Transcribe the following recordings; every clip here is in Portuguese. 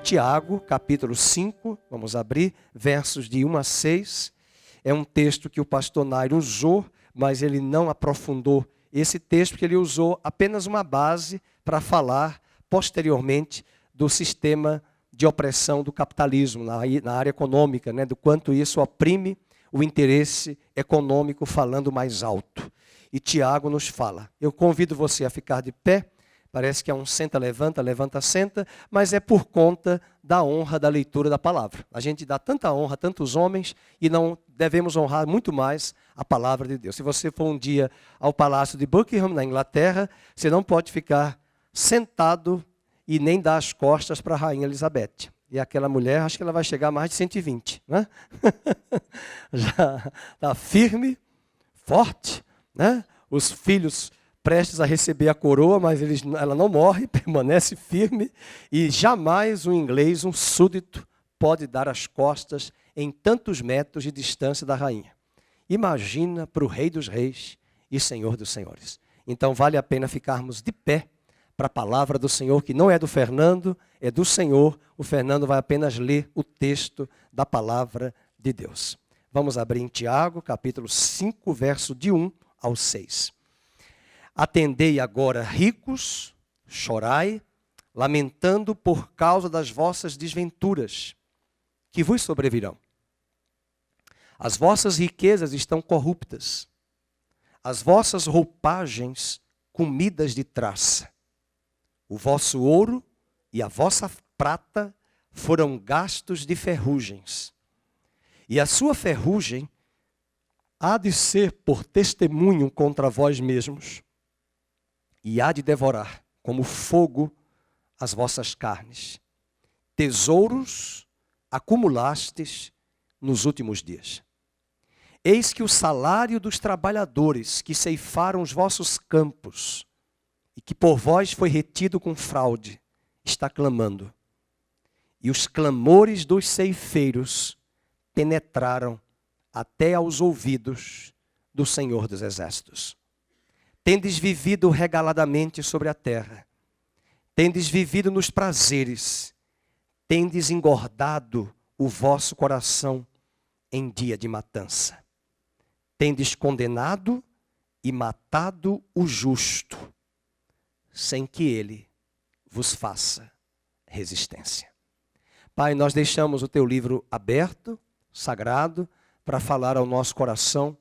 Tiago, capítulo 5, vamos abrir, versos de 1 a 6. É um texto que o pastor Nairo usou, mas ele não aprofundou esse texto, porque ele usou apenas uma base para falar posteriormente do sistema de opressão do capitalismo na área econômica, né, do quanto isso oprime o interesse econômico falando mais alto. E Tiago nos fala. Eu convido você a ficar de pé. Parece que é um senta, levanta, levanta, senta, mas é por conta da honra da leitura da palavra. A gente dá tanta honra a tantos homens e não devemos honrar muito mais a palavra de Deus. Se você for um dia ao Palácio de Buckingham, na Inglaterra, você não pode ficar sentado e nem dar as costas para a Rainha Elizabeth. E aquela mulher, acho que ela vai chegar a mais de 120, né? Já está firme, forte, né? Os filhos prestes a receber a coroa, mas ela não morre, permanece firme, e jamais um inglês, um súdito, pode dar as costas em tantos metros de distância da rainha. Imagina para o Rei dos Reis e Senhor dos Senhores. Então vale a pena ficarmos de pé para a palavra do Senhor, que não é do Fernando, é do Senhor. O Fernando vai apenas ler o texto da palavra de Deus. Vamos abrir em Tiago, capítulo 5, verso de 1 ao 6. Atendei agora, ricos, chorai, lamentando por causa das vossas desventuras, que vos sobrevirão. As vossas riquezas estão corruptas, as vossas roupagens comidas de traça. O vosso ouro e a vossa prata foram gastos de ferrugens, e a sua ferrugem há de ser por testemunho contra vós mesmos, e há de devorar, como fogo, as vossas carnes. Tesouros acumulastes nos últimos dias. Eis que o salário dos trabalhadores que ceifaram os vossos campos, e que por vós foi retido com fraude, está clamando. E os clamores dos ceifeiros penetraram até aos ouvidos do Senhor dos Exércitos. Tendes vivido regaladamente sobre a terra, tendes vivido nos prazeres, tendes engordado o vosso coração em dia de matança. Tendes condenado e matado o justo, sem que ele vos faça resistência. Pai, nós deixamos o teu livro aberto, sagrado, para falar ao nosso coração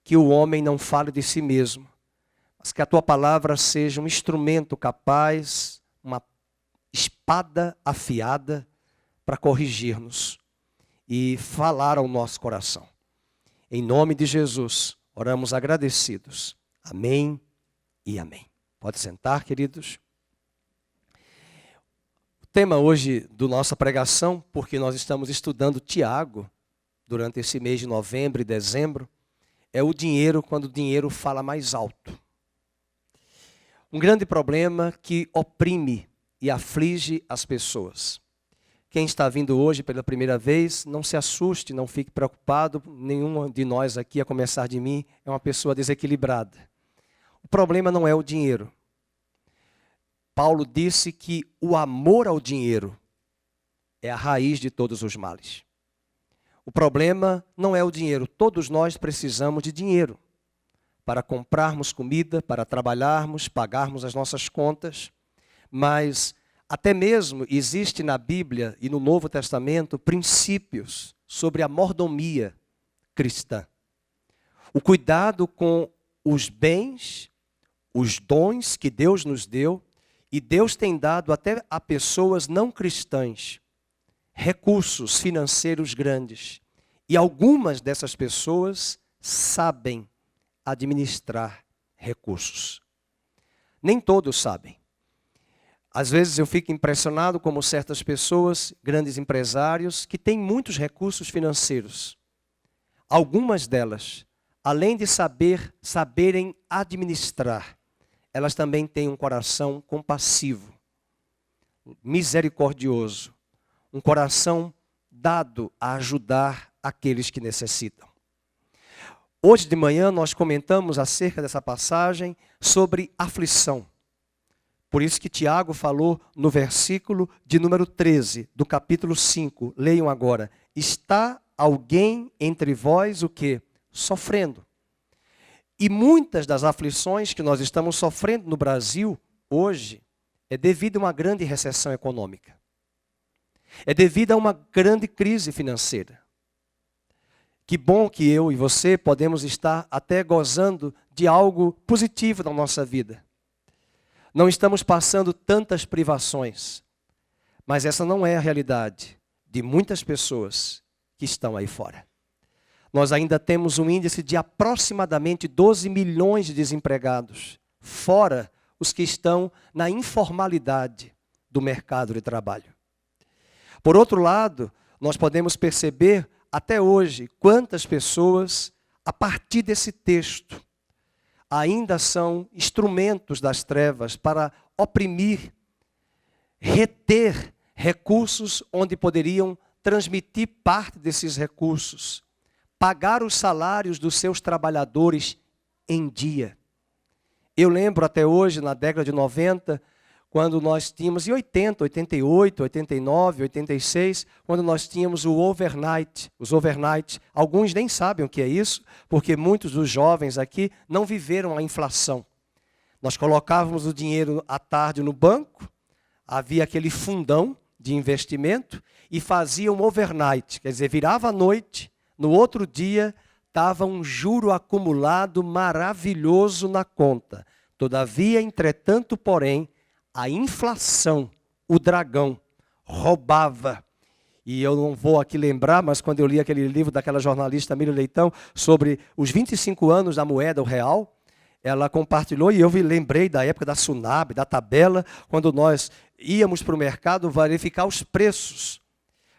que o homem não fale de si mesmo, mas que a tua palavra seja um instrumento capaz, uma espada afiada para corrigir-nos e falar ao nosso coração. Em nome de Jesus, oramos agradecidos. Amém e amém. Pode sentar, queridos. O tema hoje da nossa pregação, porque nós estamos estudando Tiago durante esse mês de novembro e dezembro, é o dinheiro quando o dinheiro fala mais alto. Um grande problema que oprime e aflige as pessoas. Quem está vindo hoje pela primeira vez, não se assuste, não fique preocupado. Nenhum de nós aqui, a começar de mim, é uma pessoa desequilibrada. O problema não é o dinheiro. Paulo disse que o amor ao dinheiro é a raiz de todos os males. O problema não é o dinheiro. Todos nós precisamos de dinheiro para comprarmos comida, para trabalharmos, pagarmos as nossas contas. Mas até mesmo existe na Bíblia e no Novo Testamento princípios sobre a mordomia cristã. O cuidado com os bens, os dons que Deus nos deu, e Deus tem dado até a pessoas não cristãs recursos financeiros grandes. E algumas dessas pessoas sabem administrar recursos. Nem todos sabem. Às vezes eu fico impressionado como certas pessoas, grandes empresários, que têm muitos recursos financeiros. Algumas delas, além de saberem administrar, elas também têm um coração compassivo, misericordioso, um coração dado a ajudar aqueles que necessitam. Hoje de manhã nós comentamos acerca dessa passagem sobre aflição. Por isso que Tiago falou no versículo de número 13, do capítulo 5. Leiam agora. Está alguém entre vós o quê? Sofrendo. E muitas das aflições que nós estamos sofrendo no Brasil hoje é devido a uma grande recessão econômica. É devido a uma grande crise financeira. Que bom que eu e você podemos estar até gozando de algo positivo na nossa vida. Não estamos passando tantas privações, mas essa não é a realidade de muitas pessoas que estão aí fora. Nós ainda temos um índice de aproximadamente 12 milhões de desempregados, fora os que estão na informalidade do mercado de trabalho. Por outro lado, nós podemos perceber até hoje quantas pessoas, a partir desse texto, ainda são instrumentos das trevas para oprimir, reter recursos onde poderiam transmitir parte desses recursos, pagar os salários dos seus trabalhadores em dia. Eu lembro até hoje, na década de 90, quando nós tínhamos, em 80, 88, 89, 86, quando nós tínhamos o overnight, os overnight. Alguns nem sabem o que é isso, porque muitos dos jovens aqui não viveram a inflação. Nós colocávamos o dinheiro à tarde no banco, havia aquele fundão de investimento e fazia um overnight, quer dizer, virava à noite, no outro dia estava um juro acumulado maravilhoso na conta. Todavia, entretanto, porém, a inflação, o dragão, roubava. E eu não vou aqui lembrar, mas quando eu li aquele livro daquela jornalista Miriam Leitão sobre os 25 anos da moeda, o real, ela compartilhou e eu me lembrei da época da Tsunami, da tabela, quando nós íamos para o mercado verificar os preços.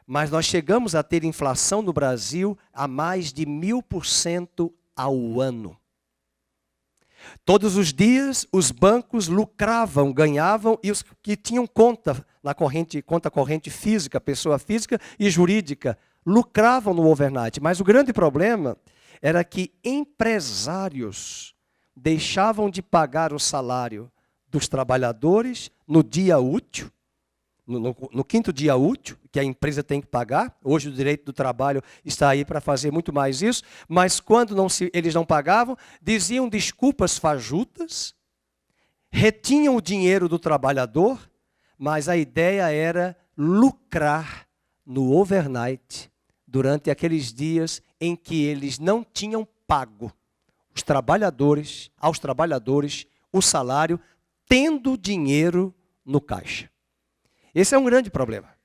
Mas nós chegamos a ter inflação no Brasil a mais de 1000% ao ano. Todos os dias os bancos lucravam, ganhavam, e os que tinham conta corrente física, pessoa física e jurídica, lucravam no overnight. Mas o grande problema era que empresários deixavam de pagar o salário dos trabalhadores no dia útil, no quinto dia útil, que a empresa tem que pagar. Hoje o direito do trabalho está aí para fazer muito mais isso, mas quando eles não pagavam, diziam desculpas fajutas, retinham o dinheiro do trabalhador, mas a ideia era lucrar no overnight, durante aqueles dias em que eles não tinham pago aos trabalhadores o salário, tendo dinheiro no caixa. Esse é um grande problema.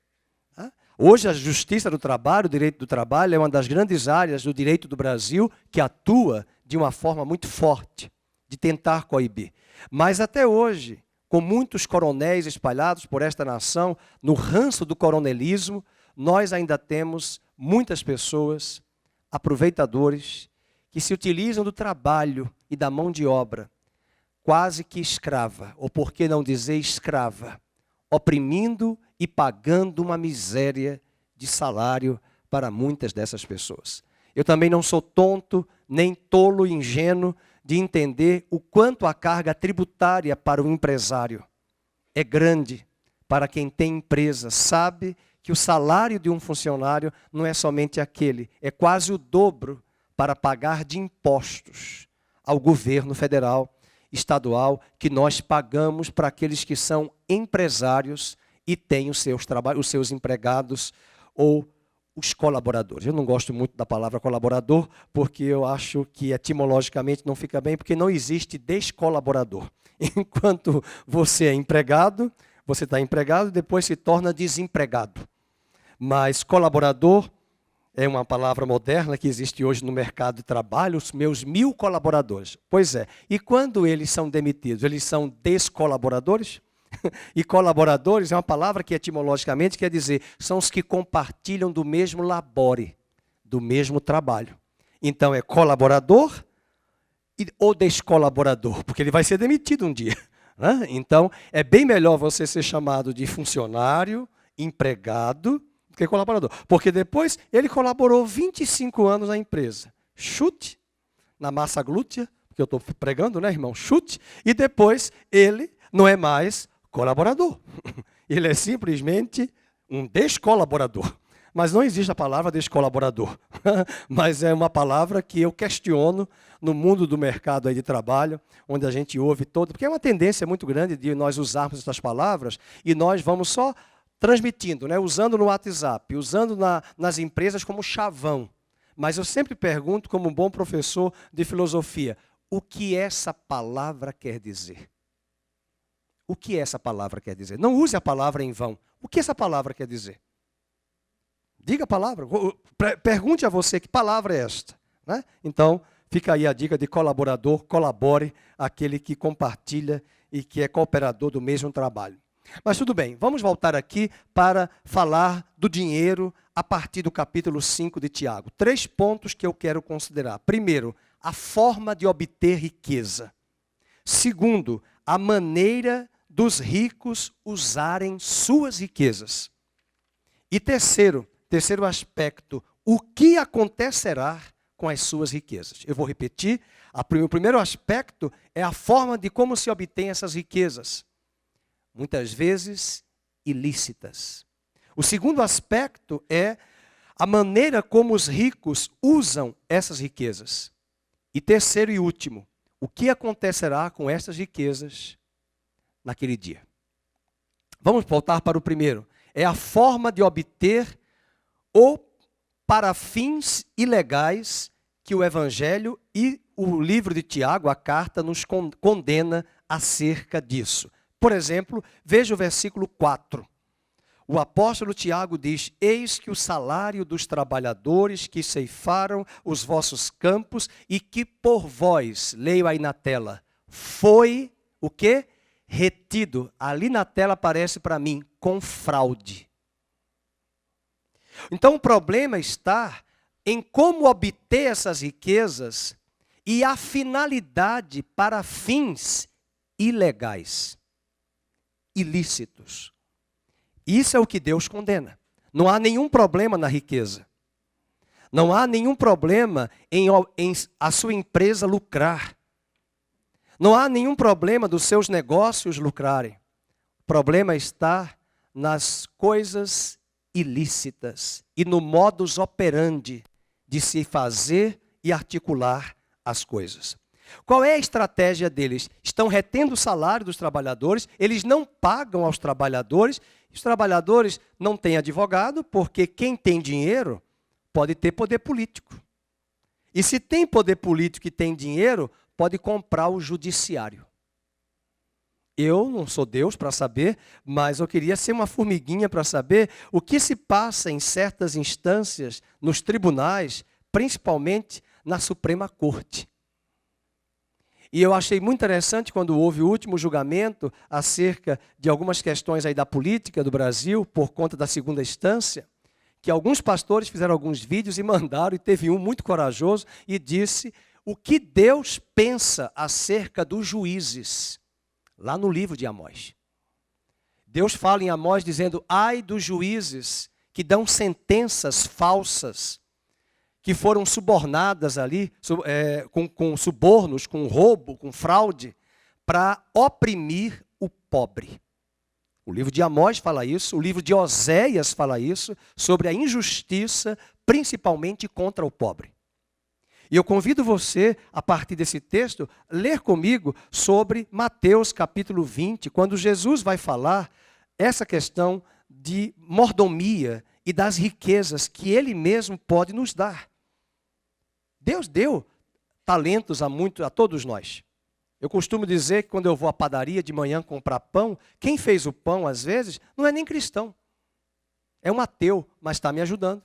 Hoje a justiça do trabalho, o direito do trabalho, é uma das grandes áreas do direito do Brasil que atua de uma forma muito forte, de tentar coibir. Mas até hoje, com muitos coronéis espalhados por esta nação, no ranço do coronelismo, nós ainda temos muitas pessoas, aproveitadores, que se utilizam do trabalho e da mão de obra, quase que escrava, ou por que não dizer escrava, oprimindo e pagando uma miséria de salário para muitas dessas pessoas. Eu também não sou tonto, nem tolo, ingênuo, de entender o quanto a carga tributária para o empresário é grande. Para quem tem empresa, sabe que o salário de um funcionário não é somente aquele, é quase o dobro para pagar de impostos ao governo federal, estadual, que nós pagamos para aqueles que são empresários e têm os seus empregados ou os colaboradores. Eu não gosto muito da palavra colaborador, porque eu acho que etimologicamente não fica bem, porque não existe descolaborador. Enquanto você é empregado, você está empregado e depois se torna desempregado. Mas colaborador é uma palavra moderna que existe hoje no mercado de trabalho, os meus 1000 colaboradores. Pois é, e quando eles são demitidos, eles são descolaboradores? E colaboradores é uma palavra que etimologicamente quer dizer, são os que compartilham do mesmo labore, do mesmo trabalho. Então é colaborador ou descolaborador, porque ele vai ser demitido um dia. Né? Então é bem melhor você ser chamado de funcionário, empregado, do que colaborador. Porque depois ele colaborou 25 anos na empresa. Chute na massa glútea, porque eu estou pregando, né, irmão? Chute. E depois ele não é mais colaborador. Ele é simplesmente um descolaborador. Mas não existe a palavra descolaborador. Mas é uma palavra que eu questiono no mundo do mercado aí de trabalho, onde a gente ouve todo, porque é uma tendência muito grande de nós usarmos essas palavras e nós vamos só transmitindo, né? Usando no WhatsApp, usando nas empresas como chavão. Mas eu sempre pergunto, como um bom professor de filosofia, o que essa palavra quer dizer? O que essa palavra quer dizer? Não use a palavra em vão. O que essa palavra quer dizer? Diga a palavra. Pergunte a você que palavra é esta. Né? Então, fica aí a dica de colaborador, colabore, aquele que compartilha e que é cooperador do mesmo trabalho. Mas tudo bem, vamos voltar aqui para falar do dinheiro a partir do capítulo 5 de Tiago. 3 pontos que eu quero considerar. Primeiro, a forma de obter riqueza. Segundo, a maneira dos ricos usarem suas riquezas. E terceiro aspecto, o que acontecerá com as suas riquezas. Eu vou repetir, o primeiro aspecto é a forma de como se obtém essas riquezas. Muitas vezes ilícitas. O segundo aspecto é a maneira como os ricos usam essas riquezas. E terceiro e último, o que acontecerá com essas riquezas naquele dia. Vamos voltar para o primeiro. É a forma de obter ou para fins ilegais que o Evangelho e o livro de Tiago, a carta, nos condena acerca disso. Por exemplo, veja o versículo 4. O apóstolo Tiago diz: eis que o salário dos trabalhadores que ceifaram os vossos campos e que por vós, leio aí na tela, foi o quê? Retido. Ali na tela aparece para mim, com fraude. Então o problema está em como obter essas riquezas e a finalidade para fins ilegais, ilícitos. Isso é o que Deus condena. Não há nenhum problema na riqueza. Não há nenhum problema em a sua empresa lucrar. Não há nenhum problema dos seus negócios lucrarem. O problema está nas coisas ilícitas e no modus operandi de se fazer e articular as coisas. Qual é a estratégia deles? Estão retendo o salário dos trabalhadores, eles não pagam aos trabalhadores, os trabalhadores não têm advogado, porque quem tem dinheiro pode ter poder político. E se tem poder político e tem dinheiro, pode comprar o judiciário. Eu não sou Deus para saber, mas eu queria ser uma formiguinha para saber o que se passa em certas instâncias, nos tribunais, principalmente na Suprema Corte. E eu achei muito interessante quando houve o último julgamento acerca de algumas questões aí da política do Brasil, por conta da segunda instância, que alguns pastores fizeram alguns vídeos e mandaram, e teve um muito corajoso, e disse o que Deus pensa acerca dos juízes, lá no livro de Amós. Deus fala em Amós dizendo: ai dos juízes que dão sentenças falsas, que foram subornadas ali, com subornos, com roubo, com fraude, para oprimir o pobre. O livro de Amós fala isso, o livro de Oséias fala isso, sobre a injustiça, principalmente contra o pobre. E eu convido você, a partir desse texto, ler comigo sobre Mateus capítulo 20, quando Jesus vai falar essa questão de mordomia e das riquezas que Ele mesmo pode nos dar. Deus deu talentos a todos nós. Eu costumo dizer que quando eu vou à padaria de manhã comprar pão, quem fez o pão, às vezes, não é nem cristão. É um ateu, mas está me ajudando.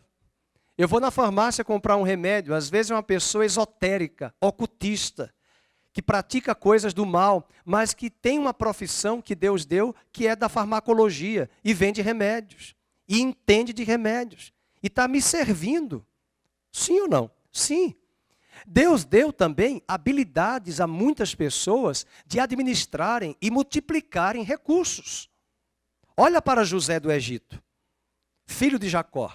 Eu vou na farmácia comprar um remédio, às vezes é uma pessoa esotérica, ocultista, que pratica coisas do mal, mas que tem uma profissão que Deus deu, que é da farmacologia, e vende remédios, e entende de remédios, e está me servindo. Sim ou não? Sim. Deus deu também habilidades a muitas pessoas de administrarem e multiplicarem recursos. Olha para José do Egito, filho de Jacó.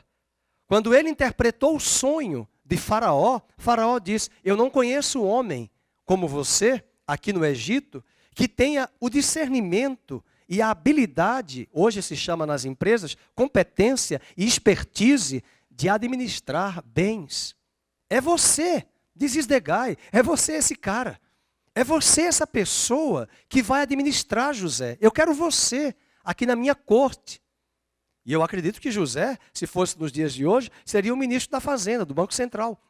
Quando ele interpretou o sonho de Faraó, Faraó disse: eu não conheço homem como você, aqui no Egito, que tenha o discernimento e a habilidade, hoje se chama nas empresas, competência e expertise de administrar bens. É você, this is the guy, é você esse cara. É você essa pessoa que vai administrar José. Eu quero você aqui na minha corte. E eu acredito que José, se fosse nos dias de hoje, seria o ministro da Fazenda, do Banco Central.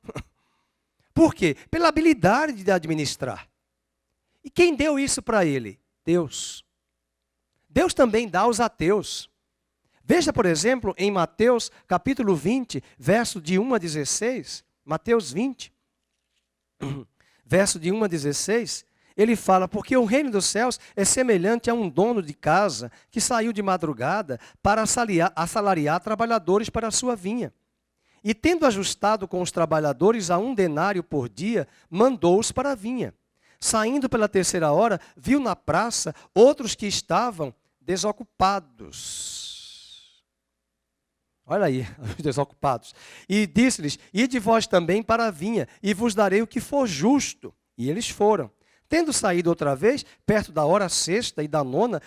Por quê? Pela habilidade de administrar. E quem deu isso para ele? Deus. Deus também dá aos ateus. Veja, por exemplo, em Mateus capítulo 20, verso de 1 a 16. Mateus 20, verso de 1 a 16. Ele fala, porque o reino dos céus é semelhante a um dono de casa que saiu de madrugada para assalariar trabalhadores para a sua vinha. E tendo ajustado com os trabalhadores a 1 denário por dia, mandou-os para a vinha. Saindo pela 3ª hora, viu na praça outros que estavam desocupados. Olha aí, os desocupados. E disse-lhes, ide vós também para a vinha, e vos darei o que for justo. E eles foram. Tendo saído outra vez, perto da hora 6ª e da 9ª,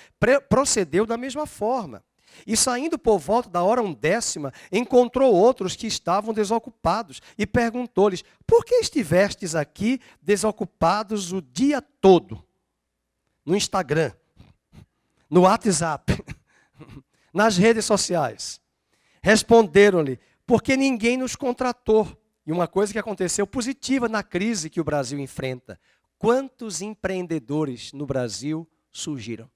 procedeu da mesma forma. E saindo por volta da hora 10ª, encontrou outros que estavam desocupados e perguntou-lhes, por que estivestes aqui desocupados o dia todo? No Instagram, no WhatsApp, nas redes sociais. Responderam-lhe, porque ninguém nos contratou. E uma coisa que aconteceu positiva na crise que o Brasil enfrenta. Quantos empreendedores no Brasil surgiram?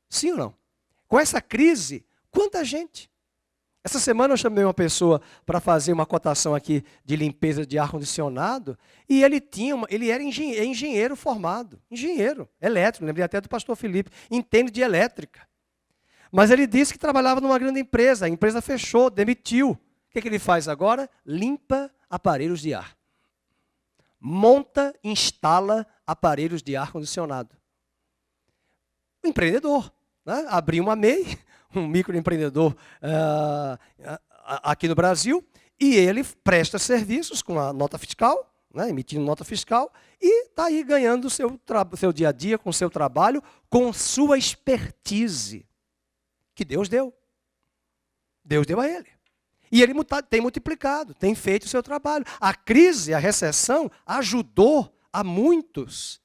Sim ou não? Com essa crise, quanta gente? Essa semana eu chamei uma pessoa para fazer uma cotação aqui de limpeza de ar-condicionado e ele era engenheiro formado, engenheiro elétrico, lembrei até do pastor Felipe, entende de elétrica. Mas ele disse que trabalhava numa grande empresa, a empresa fechou, demitiu. O que ele faz agora? Limpa aparelhos de ar. Monta, instala aparelhos de ar-condicionado. Um empreendedor. Né? Abriu uma MEI, um microempreendedor aqui no Brasil, e ele presta serviços com a nota fiscal, né? Emitindo nota fiscal, e está aí ganhando o seu dia a dia, com o seu trabalho, com sua expertise, que Deus deu. Deus deu a ele. E ele tem multiplicado, tem feito o seu trabalho. A crise, a recessão, ajudou a muitos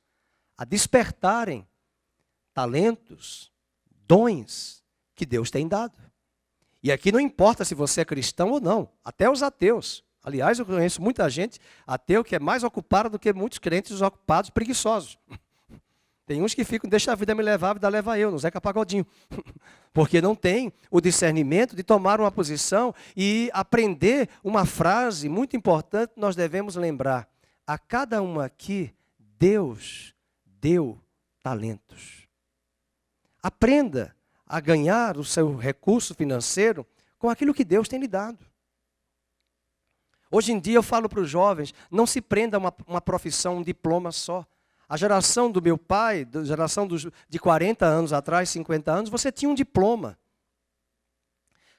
a despertarem talentos, dons que Deus tem dado. E aqui não importa se você é cristão ou não, até os ateus. Aliás, eu conheço muita gente ateu que é mais ocupada do que muitos crentes desocupados, preguiçosos. Tem uns que ficam, deixa a vida me levar, a vida leva eu, no Zeca Pagodinho. Porque não tem o discernimento de tomar uma posição e aprender uma frase muito importante que nós devemos lembrar. A cada um aqui, Deus deu talentos. Aprenda a ganhar o seu recurso financeiro com aquilo que Deus tem lhe dado. Hoje em dia eu falo para os jovens, não se prenda a uma profissão, um diploma só. A geração do meu pai, a geração de 40 anos atrás, 50 anos, você tinha um diploma.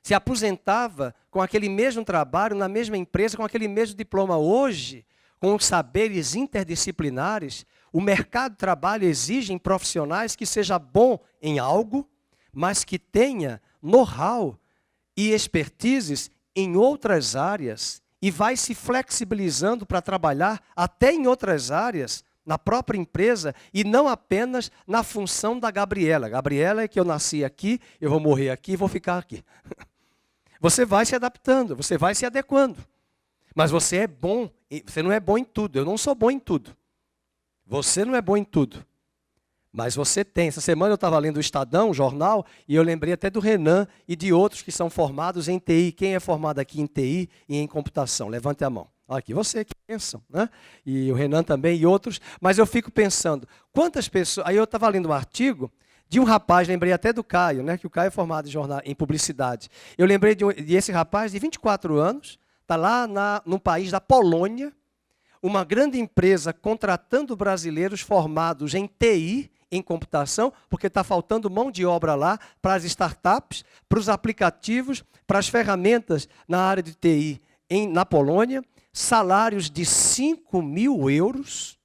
Se aposentava com aquele mesmo trabalho, na mesma empresa, com aquele mesmo diploma. Hoje, com os saberes interdisciplinares, o mercado de trabalho exige em profissionais que seja bom em algo, mas que tenha know-how e expertises em outras áreas e vai se flexibilizando para trabalhar até em outras áreas, na própria empresa e não apenas na função da Gabriela. Gabriela é que eu nasci aqui, eu vou morrer aqui e vou ficar aqui. Você vai se adaptando, você vai se adequando. Mas você é bom, você não é bom em tudo. Eu não sou bom em tudo. Você não é bom em tudo. Mas você tem. Essa semana eu estava lendo o Estadão, o jornal, e eu lembrei até do Renan e de outros que são formados em TI. Quem é formado aqui em TI e em computação? Levante a mão. Aqui você que pensam, né? E o Renan também e outros. Mas eu fico pensando, quantas pessoas... Aí eu estava lendo um artigo de um rapaz, lembrei até do Caio, né? Que o Caio é formado em publicidade. Eu lembrei de esse rapaz de 24 anos, está lá no país da Polônia, uma grande empresa contratando brasileiros formados em TI, em computação, porque está faltando mão de obra lá para as startups, para os aplicativos, para as ferramentas na área de TI na Polônia, salários de 5.000 euros,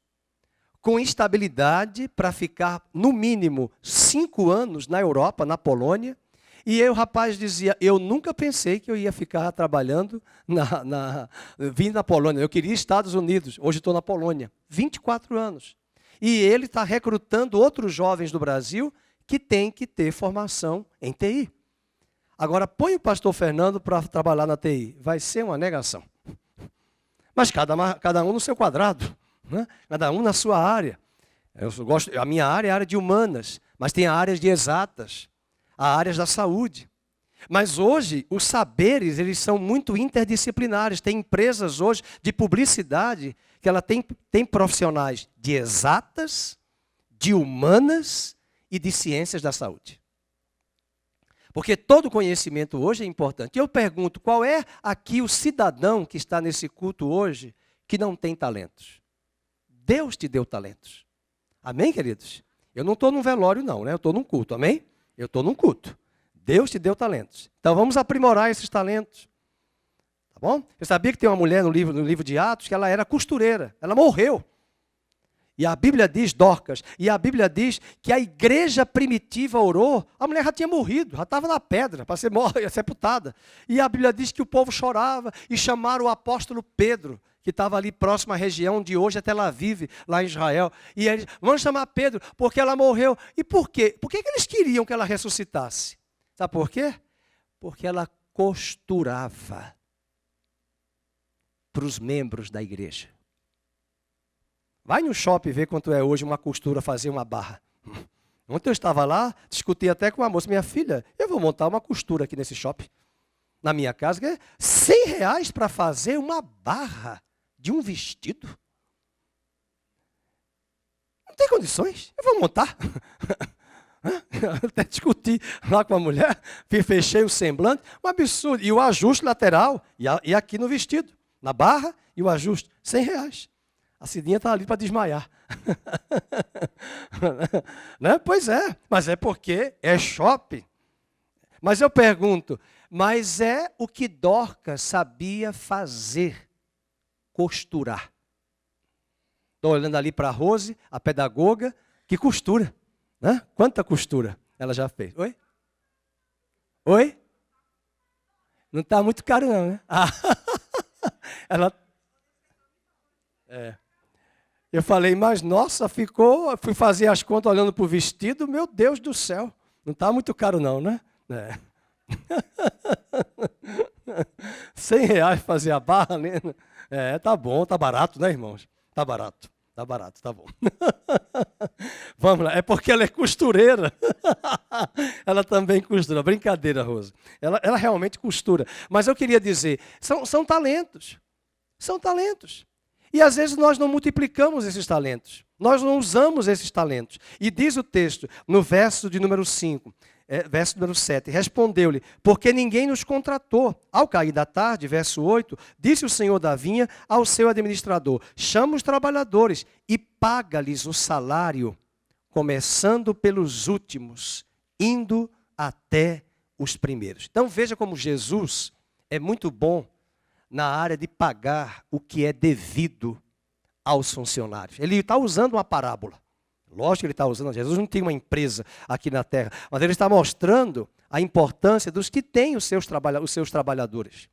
com estabilidade para ficar, no mínimo, 5 anos na Europa, na Polônia. E aí o rapaz dizia, eu nunca pensei que eu ia ficar trabalhando, vindo da Polônia. Eu queria Estados Unidos, hoje estou na Polônia. 24 anos. E ele está recrutando outros jovens do Brasil que têm que ter formação em TI. Agora, põe o pastor Fernando para trabalhar na TI. Vai ser uma negação. Mas cada um no seu quadrado, né? Cada um na sua área. A minha área é a área de humanas, mas tem áreas de exatas, há áreas da saúde. Mas hoje, os saberes, eles são muito interdisciplinares. Tem empresas hoje de publicidade que ela tem profissionais de exatas, de humanas e de ciências da saúde. Porque todo conhecimento hoje é importante. Eu pergunto, qual é aqui o cidadão que está nesse culto hoje que não tem talentos? Deus te deu talentos. Amém, queridos? Eu não estou num velório não, né? Eu estou num culto, amém? Eu estou num culto. Deus te deu talentos. Então vamos aprimorar esses talentos. Tá bom? Eu sabia que tem uma mulher no livro de Atos que ela era costureira. Ela morreu. E a Bíblia diz, Dorcas, e a Bíblia diz que a igreja primitiva orou, a mulher já tinha morrido, já estava na pedra para ser sepultada. E a Bíblia diz que o povo chorava e chamaram o apóstolo Pedro, que estava ali próximo à região de hoje, até Tel Aviv, lá em Israel. E eles, vamos chamar Pedro, porque ela morreu. E por quê? Por que eles queriam que ela ressuscitasse? Sabe por quê? Porque ela costurava para os membros da igreja. Vai no shopping ver quanto é hoje uma costura fazer uma barra. Ontem eu estava lá, discuti até com a moça, minha filha, eu vou montar uma costura aqui nesse shopping, na minha casa, que é R$100 para fazer uma barra de um vestido. Não tem condições, eu vou montar. Até discuti lá com a mulher, fechei o semblante, um absurdo. E o ajuste lateral, e aqui no vestido, na barra e o ajuste, R$100. A Cidinha está ali para desmaiar. Né? Pois é, mas é porque é shopping. Mas eu pergunto, mas é o que Dorcas sabia fazer, costurar. Estou olhando ali para a Rose, a pedagoga, que costura. Né? Quanta costura ela já fez? Oi? Oi? Não está muito caro não, né? Ela... Eu falei, mas nossa, fui fazer as contas olhando para o vestido, meu Deus do céu, não está muito caro não, né? R$100 fazer a barra, né? Tá bom, tá barato, né, irmãos? Tá barato, tá bom. Vamos lá, é porque ela é costureira. Ela também costura, brincadeira, Rosa. Ela realmente costura. Mas eu queria dizer, são talentos, são talentos. E às vezes nós não multiplicamos esses talentos. Nós não usamos esses talentos. E diz o texto, no verso de número 5, verso número 7, respondeu-lhe, porque ninguém nos contratou. Ao cair da tarde, verso 8, disse o senhor da vinha ao seu administrador, chama os trabalhadores e paga-lhes o salário, começando pelos últimos, indo até os primeiros. Então veja como Jesus é muito bom na área de pagar o que é devido aos funcionários. Ele está usando uma parábola. Lógico que ele está usando. Jesus não tem uma empresa aqui na terra, mas ele está mostrando a importância dos que têm os seus trabalhadores.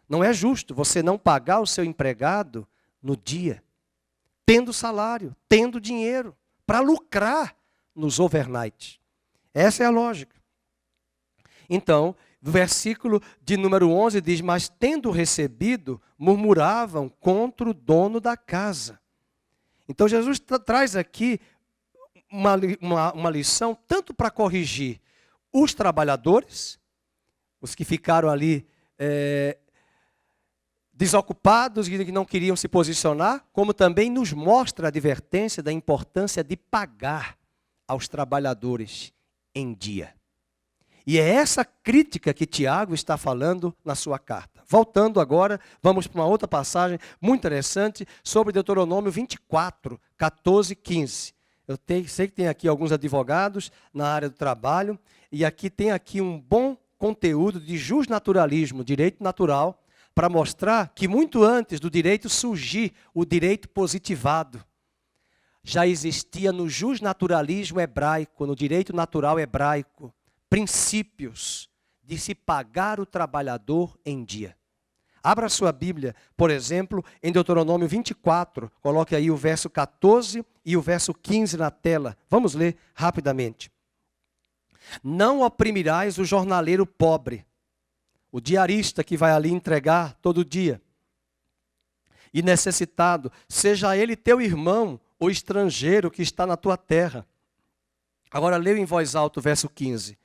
Não é justo você não pagar o seu empregado no dia, tendo salário, tendo dinheiro, para lucrar nos overnights. Essa é a lógica. Então, no versículo de número 11 diz, mas tendo recebido, murmuravam contra o dono da casa. Então Jesus traz aqui uma lição tanto para corrigir os trabalhadores, os que ficaram ali desocupados e que não queriam se posicionar, como também nos mostra a advertência da importância de pagar aos trabalhadores em dia. E é essa crítica que Tiago está falando na sua carta. Voltando agora, vamos para uma outra passagem muito interessante sobre Deuteronômio 24, 14 e 15. Sei que tem aqui alguns advogados na área do trabalho, e aqui tem aqui um bom conteúdo de justnaturalismo, direito natural, para mostrar que muito antes do direito surgir o direito positivado, já existia no justnaturalismo hebraico, no direito natural hebraico, princípios de se pagar o trabalhador em dia. Abra sua Bíblia, por exemplo, em Deuteronômio 24, coloque aí o verso 14 e o verso 15 na tela. Vamos ler rapidamente. Não oprimirás o jornaleiro pobre, o diarista que vai ali entregar todo dia, e necessitado, seja ele teu irmão ou estrangeiro que está na tua terra. Agora leia em voz alta o verso 15.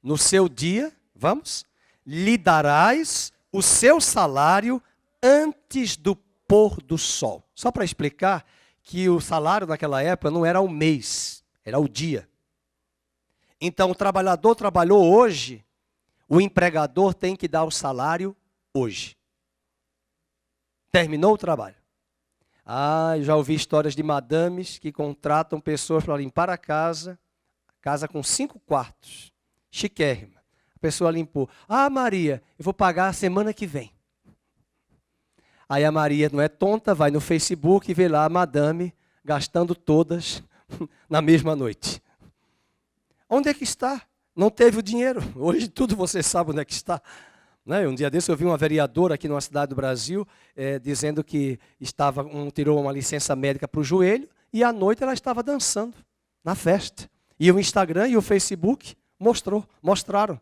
No seu dia, vamos, lhe darás o seu salário antes do pôr do sol. Só para explicar que o salário naquela época não era o mês, era o dia. Então o trabalhador trabalhou hoje, o empregador tem que dar o salário hoje. Terminou o trabalho. Já ouvi histórias de madames que contratam pessoas para limpar a casa com 5 quartos, chiquérrima. A pessoa limpou. Maria, eu vou pagar a semana que vem. Aí a Maria não é tonta, vai no Facebook e vê lá a madame gastando todas na mesma noite. Onde é que está? Não teve o dinheiro. Hoje tudo você sabe onde é que está. Um dia desse eu vi uma vereadora aqui numa cidade do Brasil dizendo que tirou uma licença médica para o joelho e à noite ela estava dançando na festa. E o Instagram e o Facebook mostraram.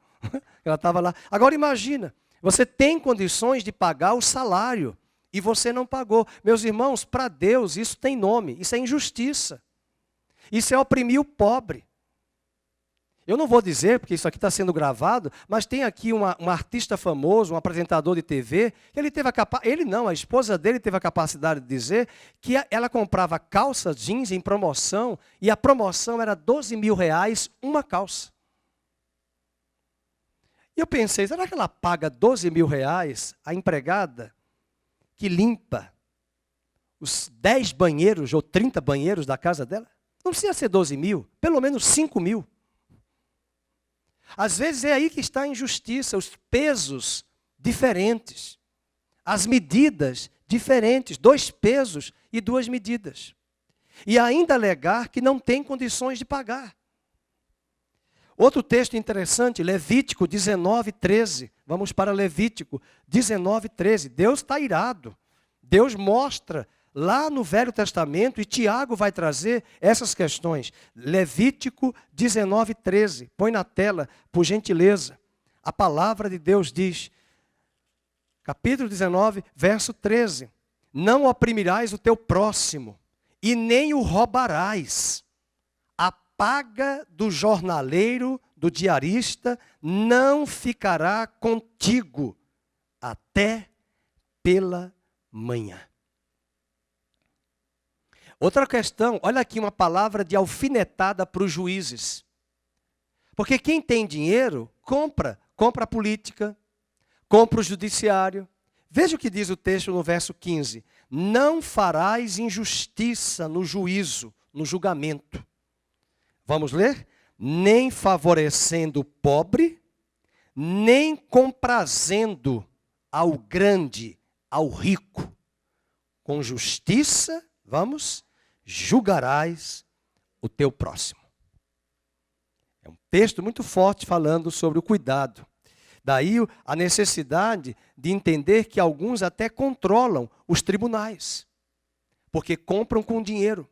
Ela estava lá. Agora imagina, você tem condições de pagar o salário e você não pagou. Meus irmãos, para Deus isso tem nome, isso é injustiça. Isso é oprimir o pobre. Eu não vou dizer, porque isso aqui está sendo gravado, mas tem aqui um artista famoso, um apresentador de TV, que a esposa dele teve a capacidade de dizer que ela comprava calça jeans em promoção e a promoção era R$12 mil uma calça. E eu pensei, será que ela paga R$12 mil a empregada que limpa os 10 banheiros ou 30 banheiros da casa dela? Não precisa ser 12 mil, pelo menos 5 mil. Às vezes é aí que está a injustiça, os pesos diferentes, as medidas diferentes, 2 pesos e 2 medidas. E ainda alegar que não tem condições de pagar. Outro texto interessante, Levítico 19:13. Vamos para Levítico 19:13. Deus está irado. Deus mostra lá no Velho Testamento, e Tiago vai trazer essas questões. Levítico 19:13. Põe na tela, por gentileza. A palavra de Deus diz, capítulo 19, verso 13. Não oprimirás o teu próximo, e nem o roubarás. A paga do jornaleiro, do diarista, não ficará contigo até pela manhã. Outra questão, olha aqui uma palavra de alfinetada para os juízes. Porque quem tem dinheiro, compra a política, compra o judiciário. Veja o que diz o texto no verso 15. Não farás injustiça no juízo, no julgamento. Vamos ler? Nem favorecendo o pobre, nem comprazendo ao grande, ao rico. Com justiça, julgarás o teu próximo. É um texto muito forte falando sobre o cuidado. Daí a necessidade de entender que alguns até controlam os tribunais, porque compram com dinheiro,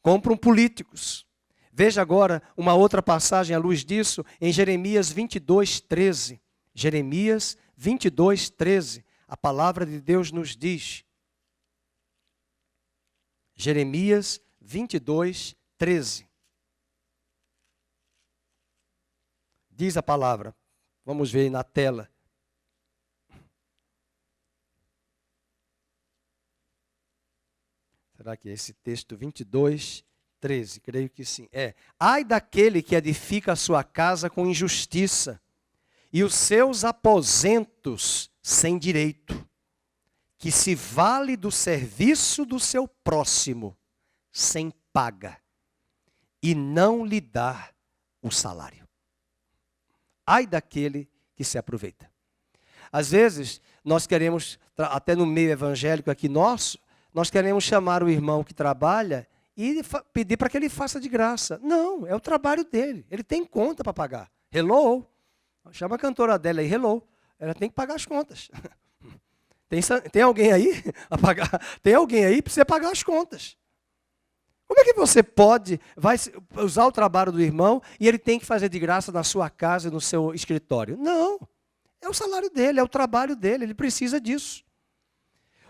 compram políticos. Veja agora uma outra passagem à luz disso em Jeremias 22:13. Jeremias 22:13. A palavra de Deus nos diz. Jeremias 22:13. Diz a palavra. Vamos ver aí na tela. Será que é esse texto 22:13? Creio que sim. Ai daquele que edifica a sua casa com injustiça e os seus aposentos sem direito, que se vale do serviço do seu próximo sem paga e não lhe dá o salário. Ai daquele que se aproveita. Às vezes, nós queremos, até no meio evangélico aqui nosso, nós queremos chamar o irmão que trabalha e pedir para que ele faça de graça. Não, é o trabalho dele. Ele tem conta para pagar. Hello. Chama a cantora dela aí, hello. Ela tem que pagar as contas. Tem alguém aí a pagar? Tem alguém aí para você pagar as contas. Como é que você vai usar o trabalho do irmão e ele tem que fazer de graça na sua casa e no seu escritório? Não. É o salário dele, é o trabalho dele, ele precisa disso.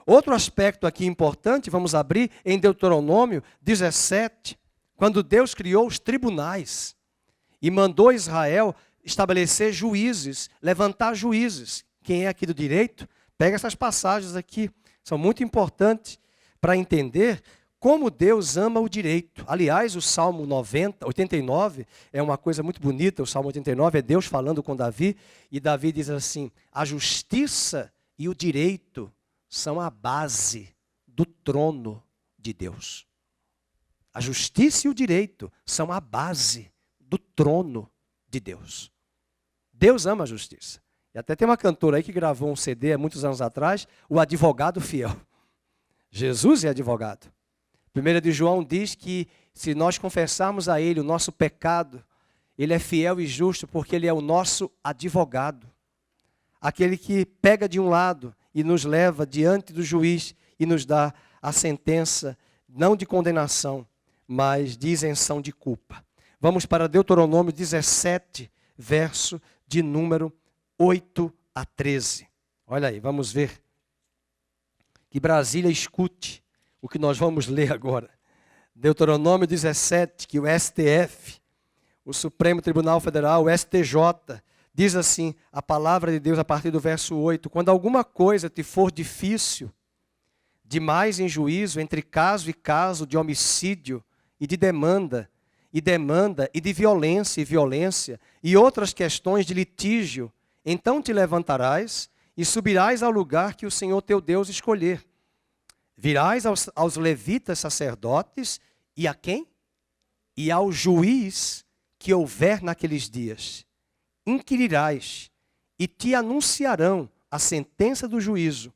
Outro aspecto aqui importante, vamos abrir em Deuteronômio 17, quando Deus criou os tribunais e mandou Israel estabelecer juízes, levantar juízes. Quem é aqui do direito, pega essas passagens aqui, são muito importantes para entender como Deus ama o direito. Aliás, o Salmo 89 é uma coisa muito bonita, o Salmo 89 é Deus falando com Davi, e Davi diz assim, a justiça e o direito são a base do trono de Deus. A justiça e o direito são a base do trono de Deus. Deus ama a justiça. E até tem uma cantora aí que gravou um CD há muitos anos atrás, o advogado fiel. Jesus é advogado. 1 de João diz que se nós confessarmos a Ele o nosso pecado, Ele é fiel e justo porque Ele é o nosso advogado. Aquele que pega de um lado e nos leva diante do juiz e nos dá a sentença, não de condenação, mas de isenção de culpa. Vamos para Deuteronômio 17, verso de número 8 a 13. Olha aí, vamos ver. Que Brasília escute o que nós vamos ler agora. Deuteronômio 17, que o STF, o Supremo Tribunal Federal, o STJ, diz assim, a palavra de Deus a partir do verso 8, quando alguma coisa te for difícil, demais em juízo, entre caso e caso, de homicídio e de demanda, e de violência e violência, e outras questões de litígio, então te levantarás e subirás ao lugar que o Senhor teu Deus escolher. Virás aos levitas sacerdotes e a quem? E ao juiz que houver naqueles dias. Inquirirás e te anunciarão a sentença do juízo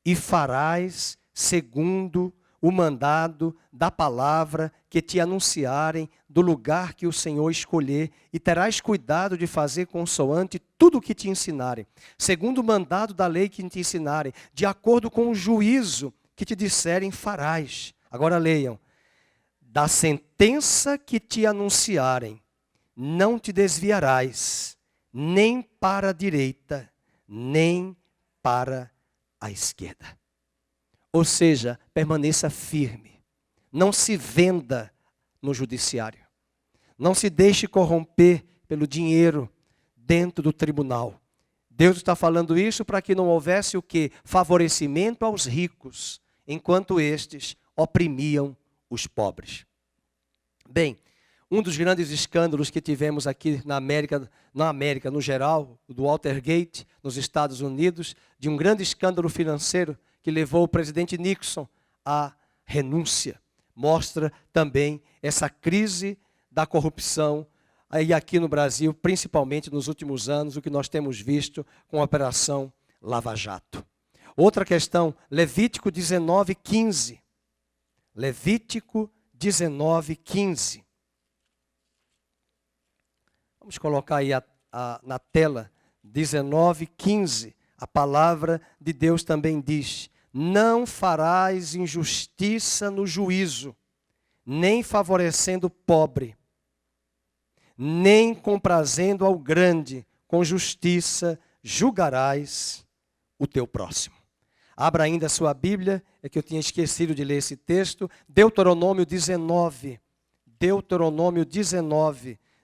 e farás segundo o mandado da palavra que te anunciarem do lugar que o Senhor escolher e terás cuidado de fazer consoante tudo o que te ensinarem, segundo o mandado da lei que te ensinarem, de acordo com o juízo que te disserem farás. Agora leiam. Da sentença que te anunciarem, não te desviarás, nem para a direita, nem para a esquerda. Ou seja, permaneça firme. Não se venda no judiciário. Não se deixe corromper pelo dinheiro dentro do tribunal. Deus está falando isso para que não houvesse o quê? Favorecimento aos ricos, enquanto estes oprimiam os pobres. Bem, um dos grandes escândalos que tivemos aqui na América no geral, do Watergate, nos Estados Unidos, de um grande escândalo financeiro que levou o presidente Nixon à renúncia. Mostra também essa crise da corrupção, aí aqui no Brasil, principalmente nos últimos anos, o que nós temos visto com a Operação Lava Jato. Outra questão, Levítico 19, 15. Levítico 19, 15. Vamos colocar aí na tela, 19, 15. A palavra de Deus também diz, não farás injustiça no juízo, nem favorecendo o pobre, nem comprazendo ao grande, com justiça julgarás o teu próximo. Abra ainda a sua Bíblia, é que eu tinha esquecido de ler esse texto, Deuteronômio 19,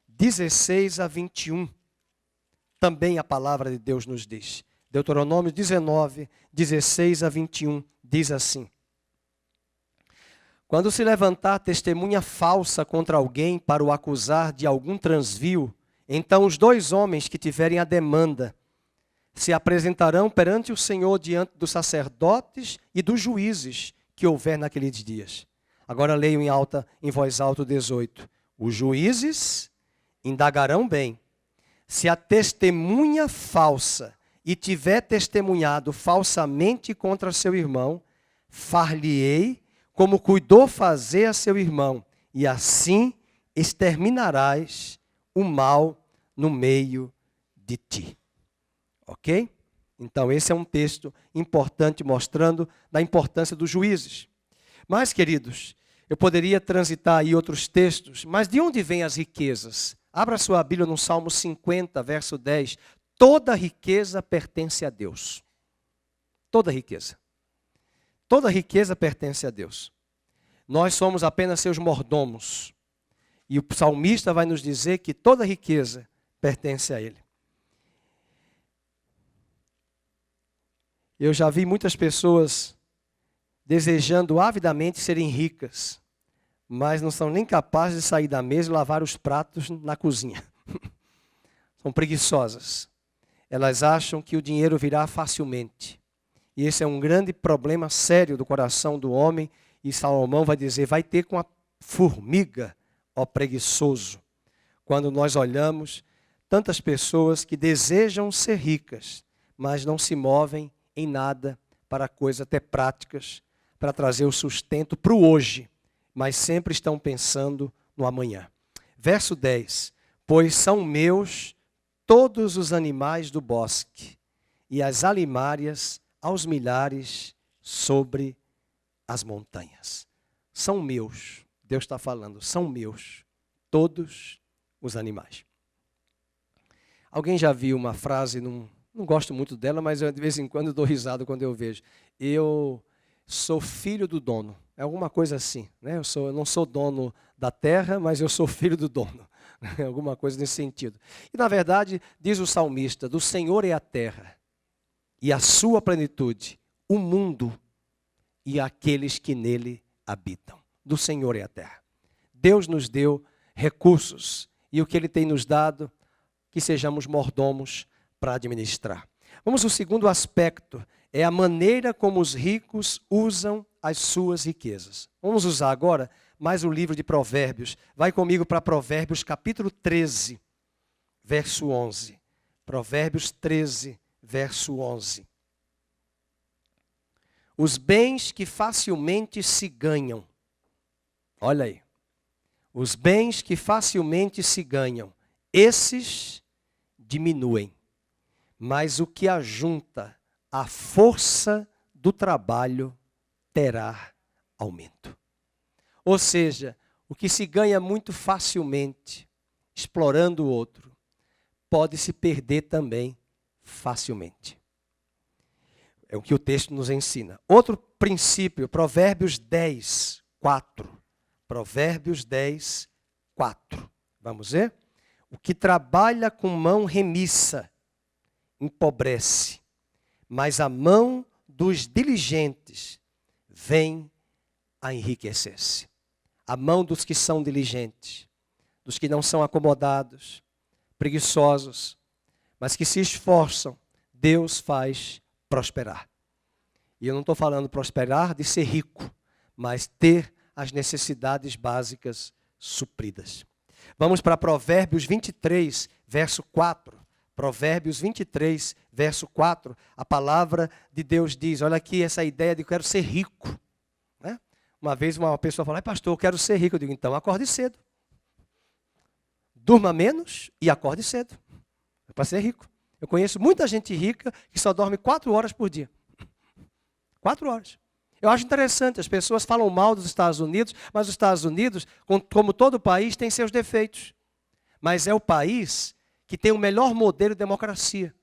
16 a 21. Também a palavra de Deus nos diz. Deuteronômio 19, 16 a 21, diz assim. Quando se levantar testemunha falsa contra alguém para o acusar de algum transvio, então os dois homens que tiverem a demanda se apresentarão perante o Senhor diante dos sacerdotes e dos juízes que houver naqueles dias. Agora leio em voz alta o 18. Os juízes indagarão bem. Se a testemunha falsa e tiver testemunhado falsamente contra seu irmão, far-lhe-ei como cuidou fazer a seu irmão, e assim exterminarás o mal no meio de ti. Ok? Então, esse é um texto importante mostrando da importância dos juízes. Mas, queridos, eu poderia transitar aí outros textos, mas de onde vêm as riquezas? Abra sua Bíblia no Salmo 50, verso 10. Toda riqueza pertence a Deus. Toda riqueza. Toda riqueza pertence a Deus. Nós somos apenas seus mordomos. E o salmista vai nos dizer que toda riqueza pertence a Ele. Eu já vi muitas pessoas desejando avidamente serem ricas, mas não são nem capazes de sair da mesa e lavar os pratos na cozinha. São preguiçosas. Elas acham que o dinheiro virá facilmente. E esse é um grande problema sério do coração do homem. E Salomão vai dizer, vai ter com a formiga, ó preguiçoso. Quando nós olhamos tantas pessoas que desejam ser ricas, mas não se movem em nada para coisas até práticas, para trazer o sustento para o hoje, mas sempre estão pensando no amanhã. Verso 10, pois são meus todos os animais do bosque, e as alimárias aos milhares sobre as montanhas. São meus, Deus está falando, são meus todos os animais. Alguém já viu uma frase, não gosto muito dela, mas eu, de vez em quando eu dou risada quando eu vejo. Eu sou filho do dono. É alguma coisa assim, né? Eu não sou dono da terra, mas eu sou filho do dono. Alguma coisa nesse sentido. E na verdade, diz o salmista, do Senhor é a terra, e a sua plenitude, o mundo e aqueles que nele habitam. Do Senhor é a terra. Deus nos deu recursos, e o que Ele tem nos dado, que sejamos mordomos para administrar. Vamos ao segundo aspecto, é a maneira como os ricos usam as suas riquezas. Vamos usar agora mais o livro de Provérbios. Vai comigo para Provérbios capítulo 13, verso 11. Provérbios 13, verso 11. Os bens que facilmente se ganham. Olha aí. Os bens que facilmente se ganham, esses diminuem. Mas o que ajunta a força do trabalho terá aumento. Ou seja, o que se ganha muito facilmente, explorando o outro, pode se perder também facilmente. É o que o texto nos ensina. Outro princípio, Provérbios 10, 4. Provérbios 10, 4. Vamos ver? O que trabalha com mão remissa empobrece, mas a mão dos diligentes vem a enriquecer-se. A mão dos que são diligentes, dos que não são acomodados, preguiçosos, mas que se esforçam, Deus faz prosperar. E eu não estou falando prosperar de ser rico, mas ter as necessidades básicas supridas. Vamos para Provérbios 23, verso 4. Provérbios 23, verso 4, a palavra de Deus diz, olha aqui essa ideia de eu quero ser rico. Né? Uma vez uma pessoa falou, pastor, eu quero ser rico. Eu digo, então acorde cedo. Durma menos e acorde cedo. É para ser rico. Eu conheço muita gente rica que só dorme 4 horas por dia. 4 horas. Eu acho interessante, as pessoas falam mal dos Estados Unidos, mas os Estados Unidos, como todo país, tem seus defeitos. Mas é o país que tem o melhor modelo de democracia.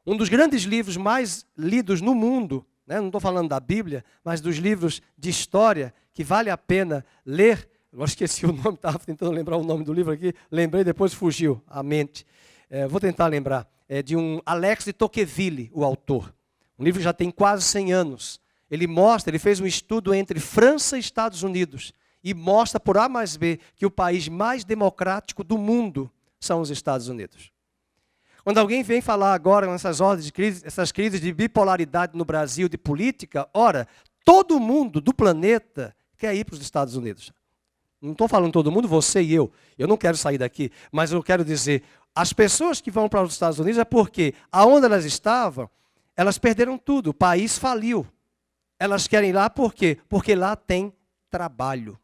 Um dos grandes livros mais lidos no mundo, né, não estou falando da Bíblia, mas dos livros de história, que vale a pena ler. Eu esqueci o nome, estava tentando lembrar o nome do livro aqui, lembrei, depois fugiu a mente. Vou tentar lembrar. É de um Alex de Tocqueville, o autor. Um livro que já tem quase 100 anos. Ele fez um estudo entre França e Estados Unidos e mostra por A mais B que o país mais democrático do mundo são os Estados Unidos. Quando alguém vem falar agora nessas ordens de crise, essas crises de bipolaridade no Brasil, de política, ora, todo mundo do planeta quer ir para os Estados Unidos. Não estou falando todo mundo, você e eu. Eu não quero sair daqui, mas eu quero dizer, as pessoas que vão para os Estados Unidos é porque aonde elas estavam, elas perderam tudo, o país faliu. Elas querem ir lá por quê? Porque lá tem trabalho.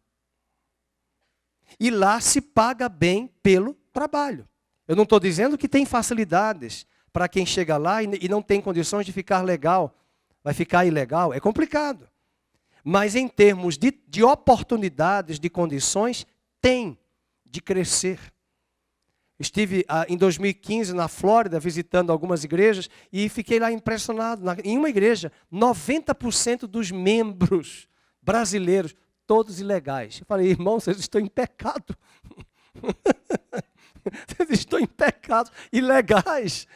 E lá se paga bem pelo trabalho. Eu não estou dizendo que tem facilidades para quem chega lá e não tem condições de ficar legal. Vai ficar ilegal? É complicado. Mas em termos de oportunidades, de condições, tem de crescer. Estive em 2015 na Flórida visitando algumas igrejas e fiquei lá impressionado. Em uma igreja, 90% dos membros brasileiros, todos ilegais. Eu falei, irmão, vocês estão em pecado. Vocês estão em pecado, ilegais.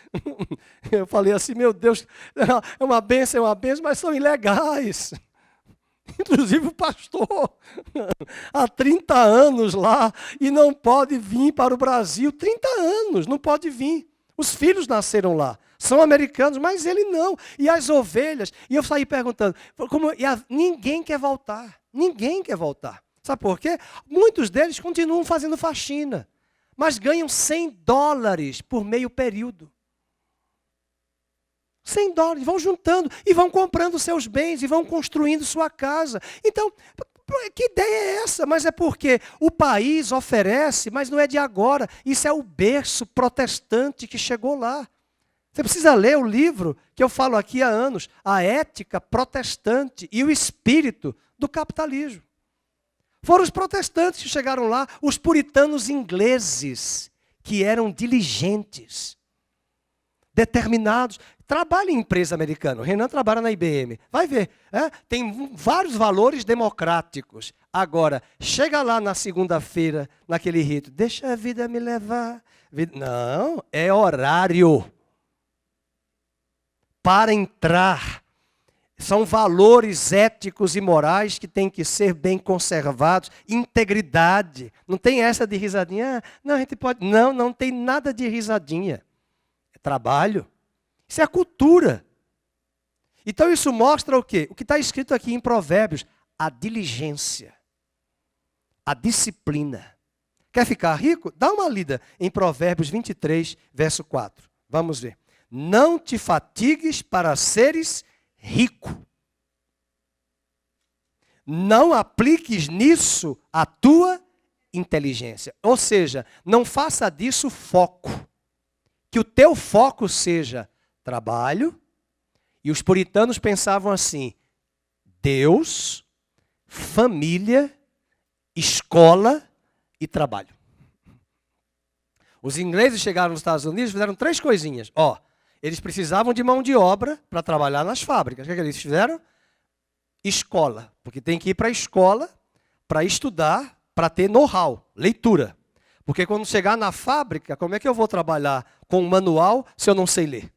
Eu falei assim, meu Deus, é uma bênção, mas são ilegais. Inclusive o pastor, há 30 anos lá, e não pode vir para o Brasil. 30 anos, não pode vir. Os filhos nasceram lá, são americanos, mas ele não. E as ovelhas, e eu saí perguntando, ninguém quer voltar, ninguém quer voltar. Sabe por quê? Muitos deles continuam fazendo faxina, mas ganham $100 por meio período. $100, vão juntando e vão comprando seus bens e vão construindo sua casa. Então, que ideia é essa? Mas é porque o país oferece, mas não é de agora. Isso é o berço protestante que chegou lá. Você precisa ler o livro que eu falo aqui há anos, A Ética Protestante e o Espírito do Capitalismo. Foram os protestantes que chegaram lá, os puritanos ingleses, que eram diligentes, determinados. Trabalha em empresa americana. O Renan trabalha na IBM. Vai ver. Tem vários valores democráticos. Agora, chega lá na segunda-feira, naquele rito. Deixa a vida me levar. Não, é horário. Para entrar. São valores éticos e morais que têm que ser bem conservados. Integridade. Não tem essa de risadinha. Não, a gente pode. Não tem nada de risadinha. É trabalho. Isso é a cultura. Então isso mostra o quê? O que está escrito aqui em Provérbios. A diligência. A disciplina. Quer ficar rico? Dá uma lida em Provérbios 23, verso 4. Vamos ver. Não te fatigues para seres rico. Não apliques nisso a tua inteligência. Ou seja, não faça disso foco. Que o teu foco seja trabalho, e os puritanos pensavam assim, Deus, família, escola e trabalho. Os ingleses chegaram nos Estados Unidos e fizeram 3 coisinhas. Eles precisavam de mão de obra para trabalhar nas fábricas. O que eles fizeram? Escola, porque tem que ir para a escola para estudar, para ter know-how, leitura. Porque quando chegar na fábrica, como é que eu vou trabalhar com um manual se eu não sei ler?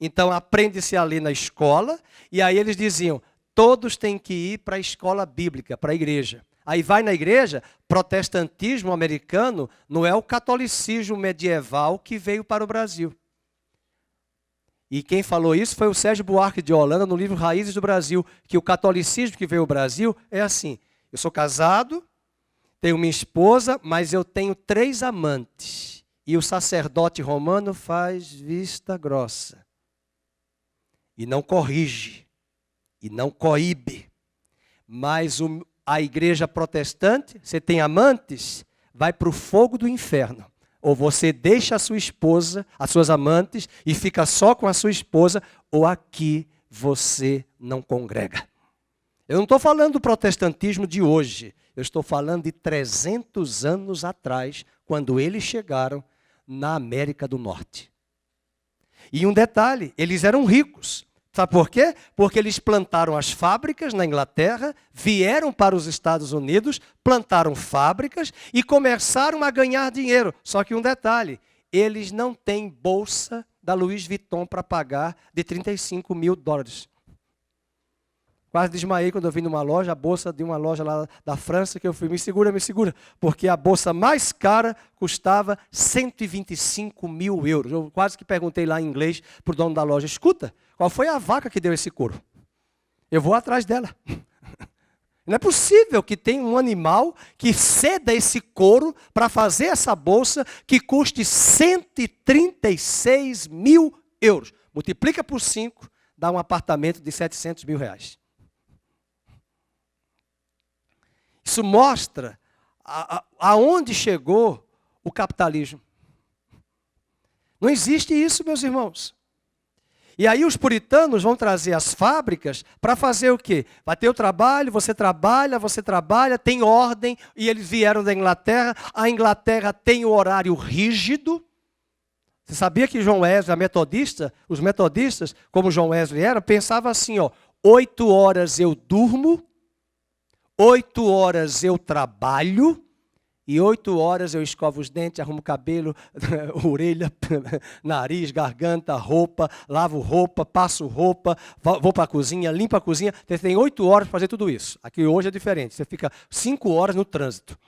Então, aprende-se a ler na escola, e aí eles diziam, todos têm que ir para a escola bíblica, para a igreja. Aí vai na igreja, protestantismo americano não é o catolicismo medieval que veio para o Brasil. E quem falou isso foi o Sérgio Buarque de Holanda, no livro Raízes do Brasil, que o catolicismo que veio ao Brasil é assim, eu sou casado, tenho minha esposa, mas eu tenho 3 amantes. E o sacerdote romano faz vista grossa. E não corrige, e não coíbe. Mas a igreja protestante, você tem amantes, vai para o fogo do inferno. Ou você deixa a sua esposa, as suas amantes, e fica só com a sua esposa, ou aqui você não congrega. Eu não estou falando do protestantismo de hoje, eu estou falando de 300 anos atrás, quando eles chegaram na América do Norte. E um detalhe, eles eram ricos. Sabe por quê? Porque eles plantaram as fábricas na Inglaterra, vieram para os Estados Unidos, plantaram fábricas e começaram a ganhar dinheiro. Só que um detalhe, eles não têm bolsa da Louis Vuitton para pagar de $35 mil. Quase desmaiei quando eu vim numa loja, a bolsa de uma loja lá da França, que eu fui, me segura, porque a bolsa mais cara custava 125 mil euros. Eu quase que perguntei lá em inglês para o dono da loja, escuta, qual foi a vaca que deu esse couro? Eu vou atrás dela. Não é possível que tenha um animal que ceda esse couro para fazer essa bolsa que custe 136 mil euros. Multiplica por 5, dá um apartamento de 700 mil reais. Isso mostra aonde chegou o capitalismo. Não existe isso, meus irmãos. E aí os puritanos vão trazer as fábricas para fazer o quê? Vai ter o trabalho, você trabalha, tem ordem, e eles vieram da Inglaterra. A Inglaterra tem o horário rígido. Você sabia que John Wesley, os metodistas, como John Wesley era, pensavam assim, 8 horas eu durmo, 8 horas eu trabalho, e 8 horas eu escovo os dentes, arrumo o cabelo, orelha, nariz, garganta, roupa, lavo roupa, passo roupa, vou para a cozinha, limpo a cozinha. Você tem 8 horas para fazer tudo isso. Aqui hoje é diferente, você fica 5 horas no trânsito.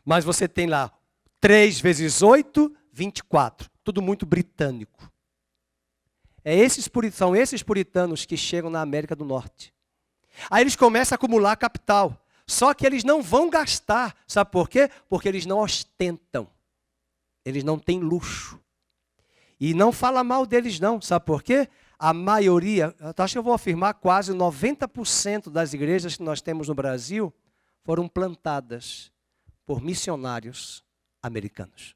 Mas você tem lá 3 vezes 8, 24. Tudo muito britânico. São esses puritanos que chegam na América do Norte. Aí eles começam a acumular capital. Só que eles não vão gastar. Sabe por quê? Porque eles não ostentam. Eles não têm luxo. E não fala mal deles não. Sabe por quê? A maioria, acho que eu vou afirmar, quase 90% das igrejas que nós temos no Brasil foram plantadas por missionários americanos.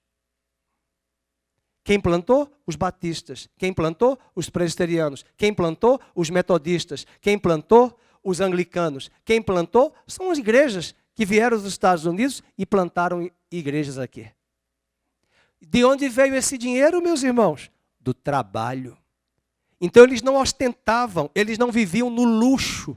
Quem plantou? Os batistas. Quem plantou? Os presbiterianos. Quem plantou? Os metodistas. Quem plantou? Os anglicanos. Quem plantou? São as igrejas que vieram dos Estados Unidos e plantaram igrejas aqui. De onde veio esse dinheiro, meus irmãos? Do trabalho. Então eles não ostentavam, eles não viviam no luxo.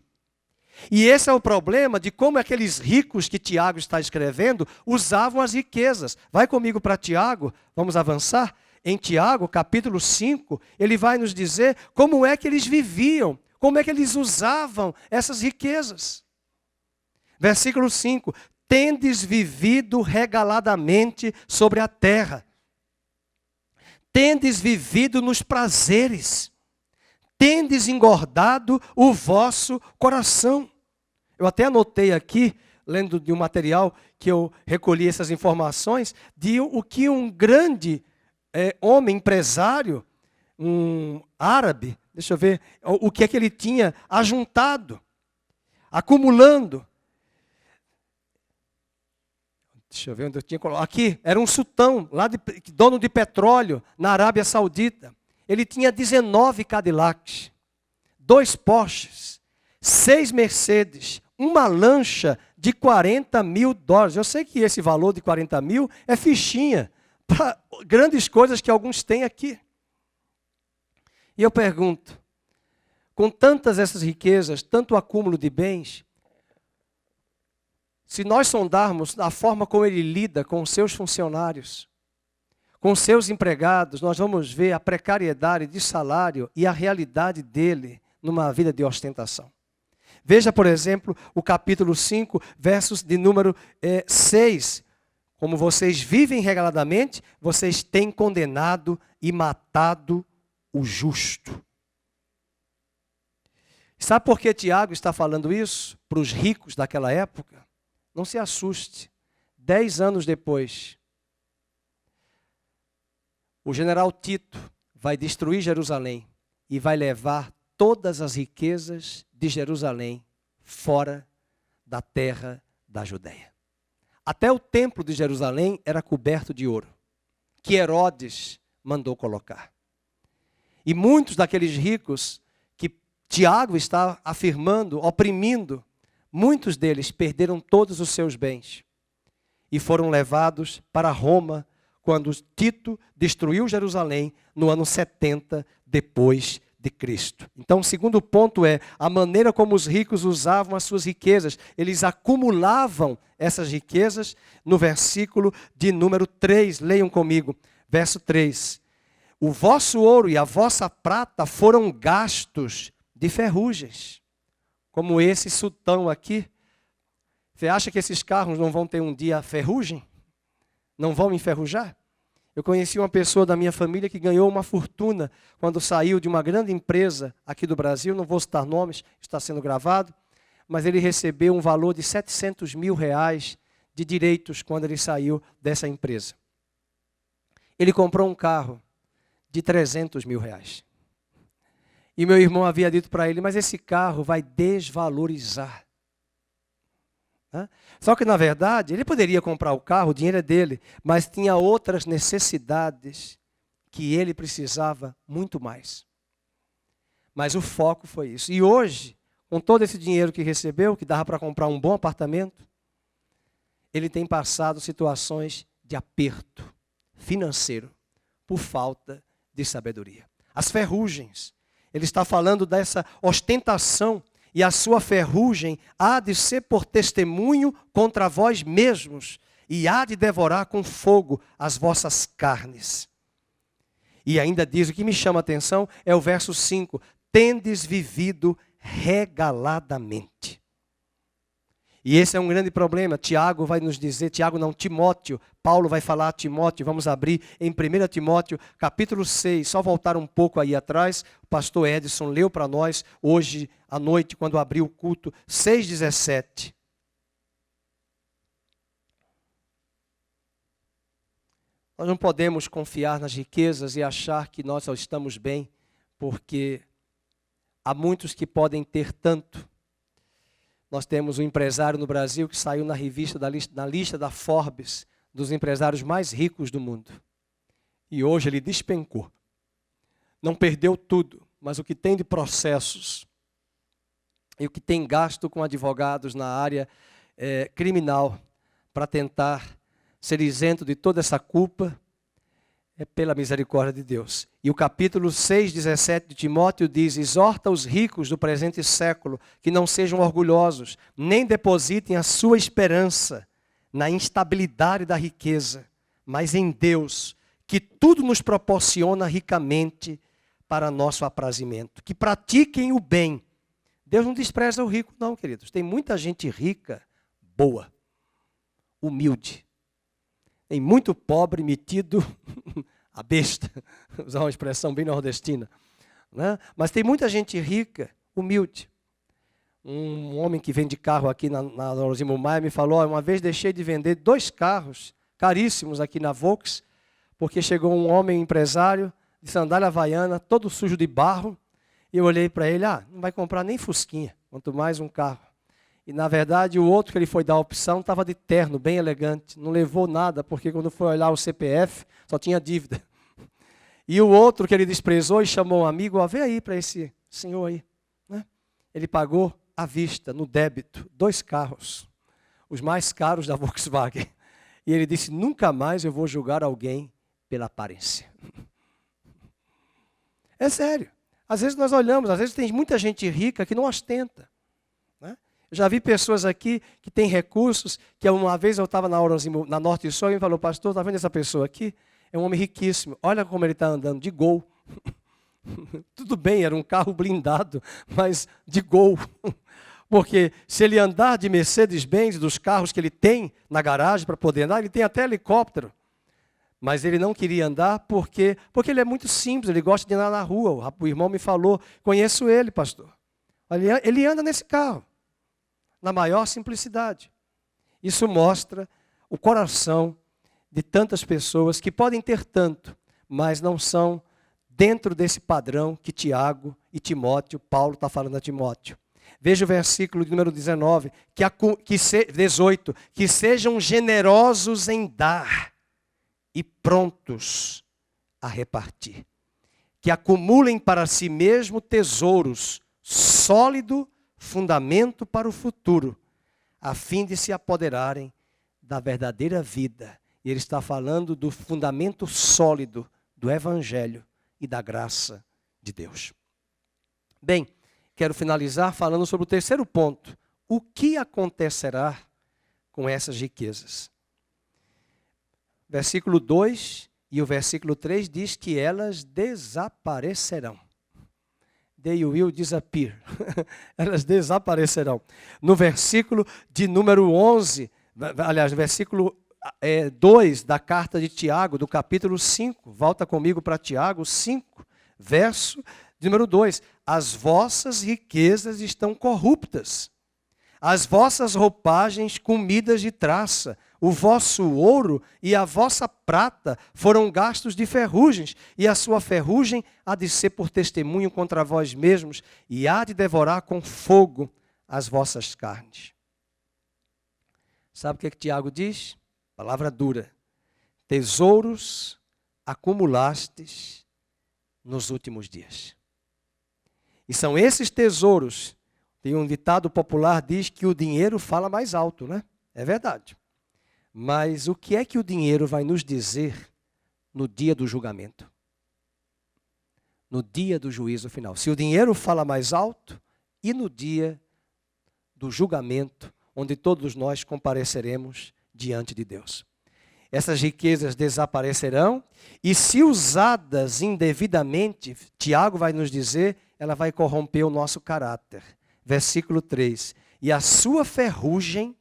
E esse é o problema de como aqueles ricos que Tiago está escrevendo usavam as riquezas. Vai comigo para Tiago, vamos avançar. Em Tiago, capítulo 5, ele vai nos dizer como é que eles viviam, como é que eles usavam essas riquezas. Versículo 5, tendes vivido regaladamente sobre a terra, tendes vivido nos prazeres, tendes engordado o vosso coração. Eu até anotei aqui, lendo de um material que eu recolhi essas informações, de o que um grande homem empresário, um árabe, deixa eu ver, o que é que ele tinha ajuntado, acumulando. Deixa eu ver onde eu tinha colocado. Aqui, era um sultão, dono de petróleo, na Arábia Saudita. Ele tinha 19 Cadillacs, 2 Porsches, 6 Mercedes, uma lancha de $40 mil. Eu sei que esse valor de 40 mil é fichinha para grandes coisas que alguns têm aqui. E eu pergunto, com tantas essas riquezas, tanto acúmulo de bens, se nós sondarmos a forma como ele lida com os seus funcionários, com seus empregados, nós vamos ver a precariedade de salário e a realidade dele numa vida de ostentação. Veja, por exemplo, o capítulo 5, versos de número 6. Como vocês vivem regaladamente, vocês têm condenado e matado o justo. Sabe por que Tiago está falando isso para os ricos daquela época? Não se assuste. 10 anos depois, o general Tito vai destruir Jerusalém e vai levar todas as riquezas de Jerusalém fora da terra da Judeia. Até o templo de Jerusalém era coberto de ouro, que Herodes mandou colocar. E muitos daqueles ricos que Tiago está afirmando, oprimindo, muitos deles perderam todos os seus bens e foram levados para Roma quando Tito destruiu Jerusalém no ano 70 depois de Cristo. Então, o segundo ponto é a maneira como os ricos usavam as suas riquezas. Eles acumulavam essas riquezas no versículo de número 3. Leiam comigo, verso 3. O vosso ouro e a vossa prata foram gastos de ferrugens. Como esse sultão aqui. Você acha que esses carros não vão ter um dia ferrugem? Não vão enferrujar? Eu conheci uma pessoa da minha família que ganhou uma fortuna quando saiu de uma grande empresa aqui do Brasil, não vou citar nomes, está sendo gravado, mas ele recebeu um valor de R$700 mil de direitos quando ele saiu dessa empresa. Ele comprou um carro de R$300 mil. E meu irmão havia dito para ele, mas esse carro vai desvalorizar. né? Só que, na verdade, ele poderia comprar o carro, o dinheiro é dele, mas tinha outras necessidades que ele precisava muito mais. Mas o foco foi isso. E hoje, com todo esse dinheiro que recebeu, que dava para comprar um bom apartamento, ele tem passado situações de aperto financeiro por falta de sabedoria. As ferrugens. Ele está falando dessa ostentação, e a sua ferrugem há de ser por testemunho contra vós mesmos, e há de devorar com fogo as vossas carnes. E ainda diz, o que me chama a atenção é o verso 5, tendes vivido regaladamente. E esse é um grande problema. Tiago vai nos dizer, Timóteo, Paulo vai falar a Timóteo, vamos abrir em 1 Timóteo, capítulo 6, só voltar um pouco aí atrás, o pastor Edson leu para nós, hoje à noite, quando abriu o culto, 6,17. Nós não podemos confiar nas riquezas e achar que nós só estamos bem, porque há muitos que podem ter tanto. Nós temos um empresário no Brasil que saiu na lista da Forbes, dos empresários mais ricos do mundo. E hoje ele despencou. Não perdeu tudo, mas o que tem de processos e o que tem gasto com advogados na área criminal para tentar ser isento de toda essa culpa, é pela misericórdia de Deus. E o capítulo 6,17 de Timóteo diz, exorta os ricos do presente século que não sejam orgulhosos, nem depositem a sua esperança na instabilidade da riqueza, mas em Deus, que tudo nos proporciona ricamente para nosso aprazimento. Que pratiquem o bem. Deus não despreza o rico, não, queridos. Tem muita gente rica, boa, humilde. Tem muito pobre metido a besta, usar uma expressão bem nordestina, né? Mas tem muita gente rica, humilde. Um homem que vende carro aqui na Norozimo Maia me falou, uma vez deixei de vender 2 carros caríssimos aqui na Volks, porque chegou um homem empresário de sandália havaiana, todo sujo de barro, e eu olhei para ele, não vai comprar nem fusquinha, quanto mais um carro. E, na verdade, o outro que ele foi dar a opção estava de terno, bem elegante. Não levou nada, porque quando foi olhar o CPF, só tinha dívida. E o outro que ele desprezou e chamou um amigo, vê aí para esse senhor aí, né? Ele pagou à vista, no débito, 2 carros, os mais caros da Volkswagen. E ele disse, nunca mais eu vou julgar alguém pela aparência. É sério. Às vezes nós olhamos, às vezes tem muita gente rica que não ostenta. Eu já vi pessoas aqui que têm recursos, que uma vez eu estava na Norte Sul e me falou, pastor, está vendo essa pessoa aqui? É um homem riquíssimo, olha como ele está andando, de Gol. Tudo bem, era um carro blindado, mas de Gol. Porque se ele andar de Mercedes-Benz, dos carros que ele tem na garagem para poder andar, ele tem até helicóptero. Mas ele não queria andar porque ele é muito simples, ele gosta de andar na rua. O irmão me falou, conheço ele, pastor. Ele anda nesse carro. Na maior simplicidade. Isso mostra o coração de tantas pessoas que podem ter tanto, mas não são dentro desse padrão que Tiago e Timóteo, Paulo está falando a Timóteo. Veja o versículo de número 19, 18, que sejam generosos em dar e prontos a repartir. Que acumulem para si mesmo tesouros sólidos, fundamento para o futuro, a fim de se apoderarem da verdadeira vida. E ele está falando do fundamento sólido do Evangelho e da graça de Deus. Bem, quero finalizar falando sobre o terceiro ponto. O que acontecerá com essas riquezas? Versículo 2 e o versículo 3 diz que elas desaparecerão. They will disappear. Elas desaparecerão. No versículo de número 11, aliás, no versículo 2 da carta de Tiago, do capítulo 5, volta comigo para Tiago 5, verso de número 2. As vossas riquezas estão corruptas, as vossas roupagens comidas de traça, o vosso ouro e a vossa prata foram gastos de ferrugens, e a sua ferrugem há de ser por testemunho contra vós mesmos, e há de devorar com fogo as vossas carnes. Sabe o que Tiago diz? Palavra dura. Tesouros acumulastes nos últimos dias. E são esses tesouros. Tem um ditado popular que diz que o dinheiro fala mais alto, né? É verdade. Mas o que é que o dinheiro vai nos dizer no dia do julgamento? No dia do juízo final. Se o dinheiro fala mais alto, e no dia do julgamento, onde todos nós compareceremos diante de Deus. Essas riquezas desaparecerão e, se usadas indevidamente, Tiago vai nos dizer, ela vai corromper o nosso caráter. Versículo 3. E a sua ferrugem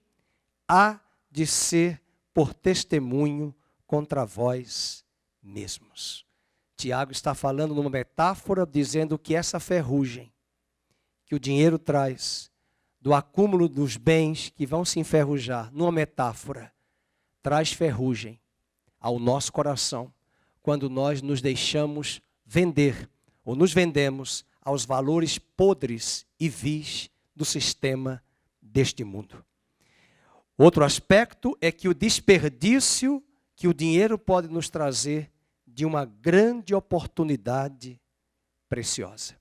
há de ser por testemunho contra vós mesmos. Tiago está falando numa metáfora, dizendo que essa ferrugem que o dinheiro traz, do acúmulo dos bens que vão se enferrujar, numa metáfora, traz ferrugem ao nosso coração quando nós nos deixamos vender ou nos vendemos aos valores podres e vis do sistema deste mundo. Outro aspecto é que o desperdício que o dinheiro pode nos trazer de uma grande oportunidade preciosa.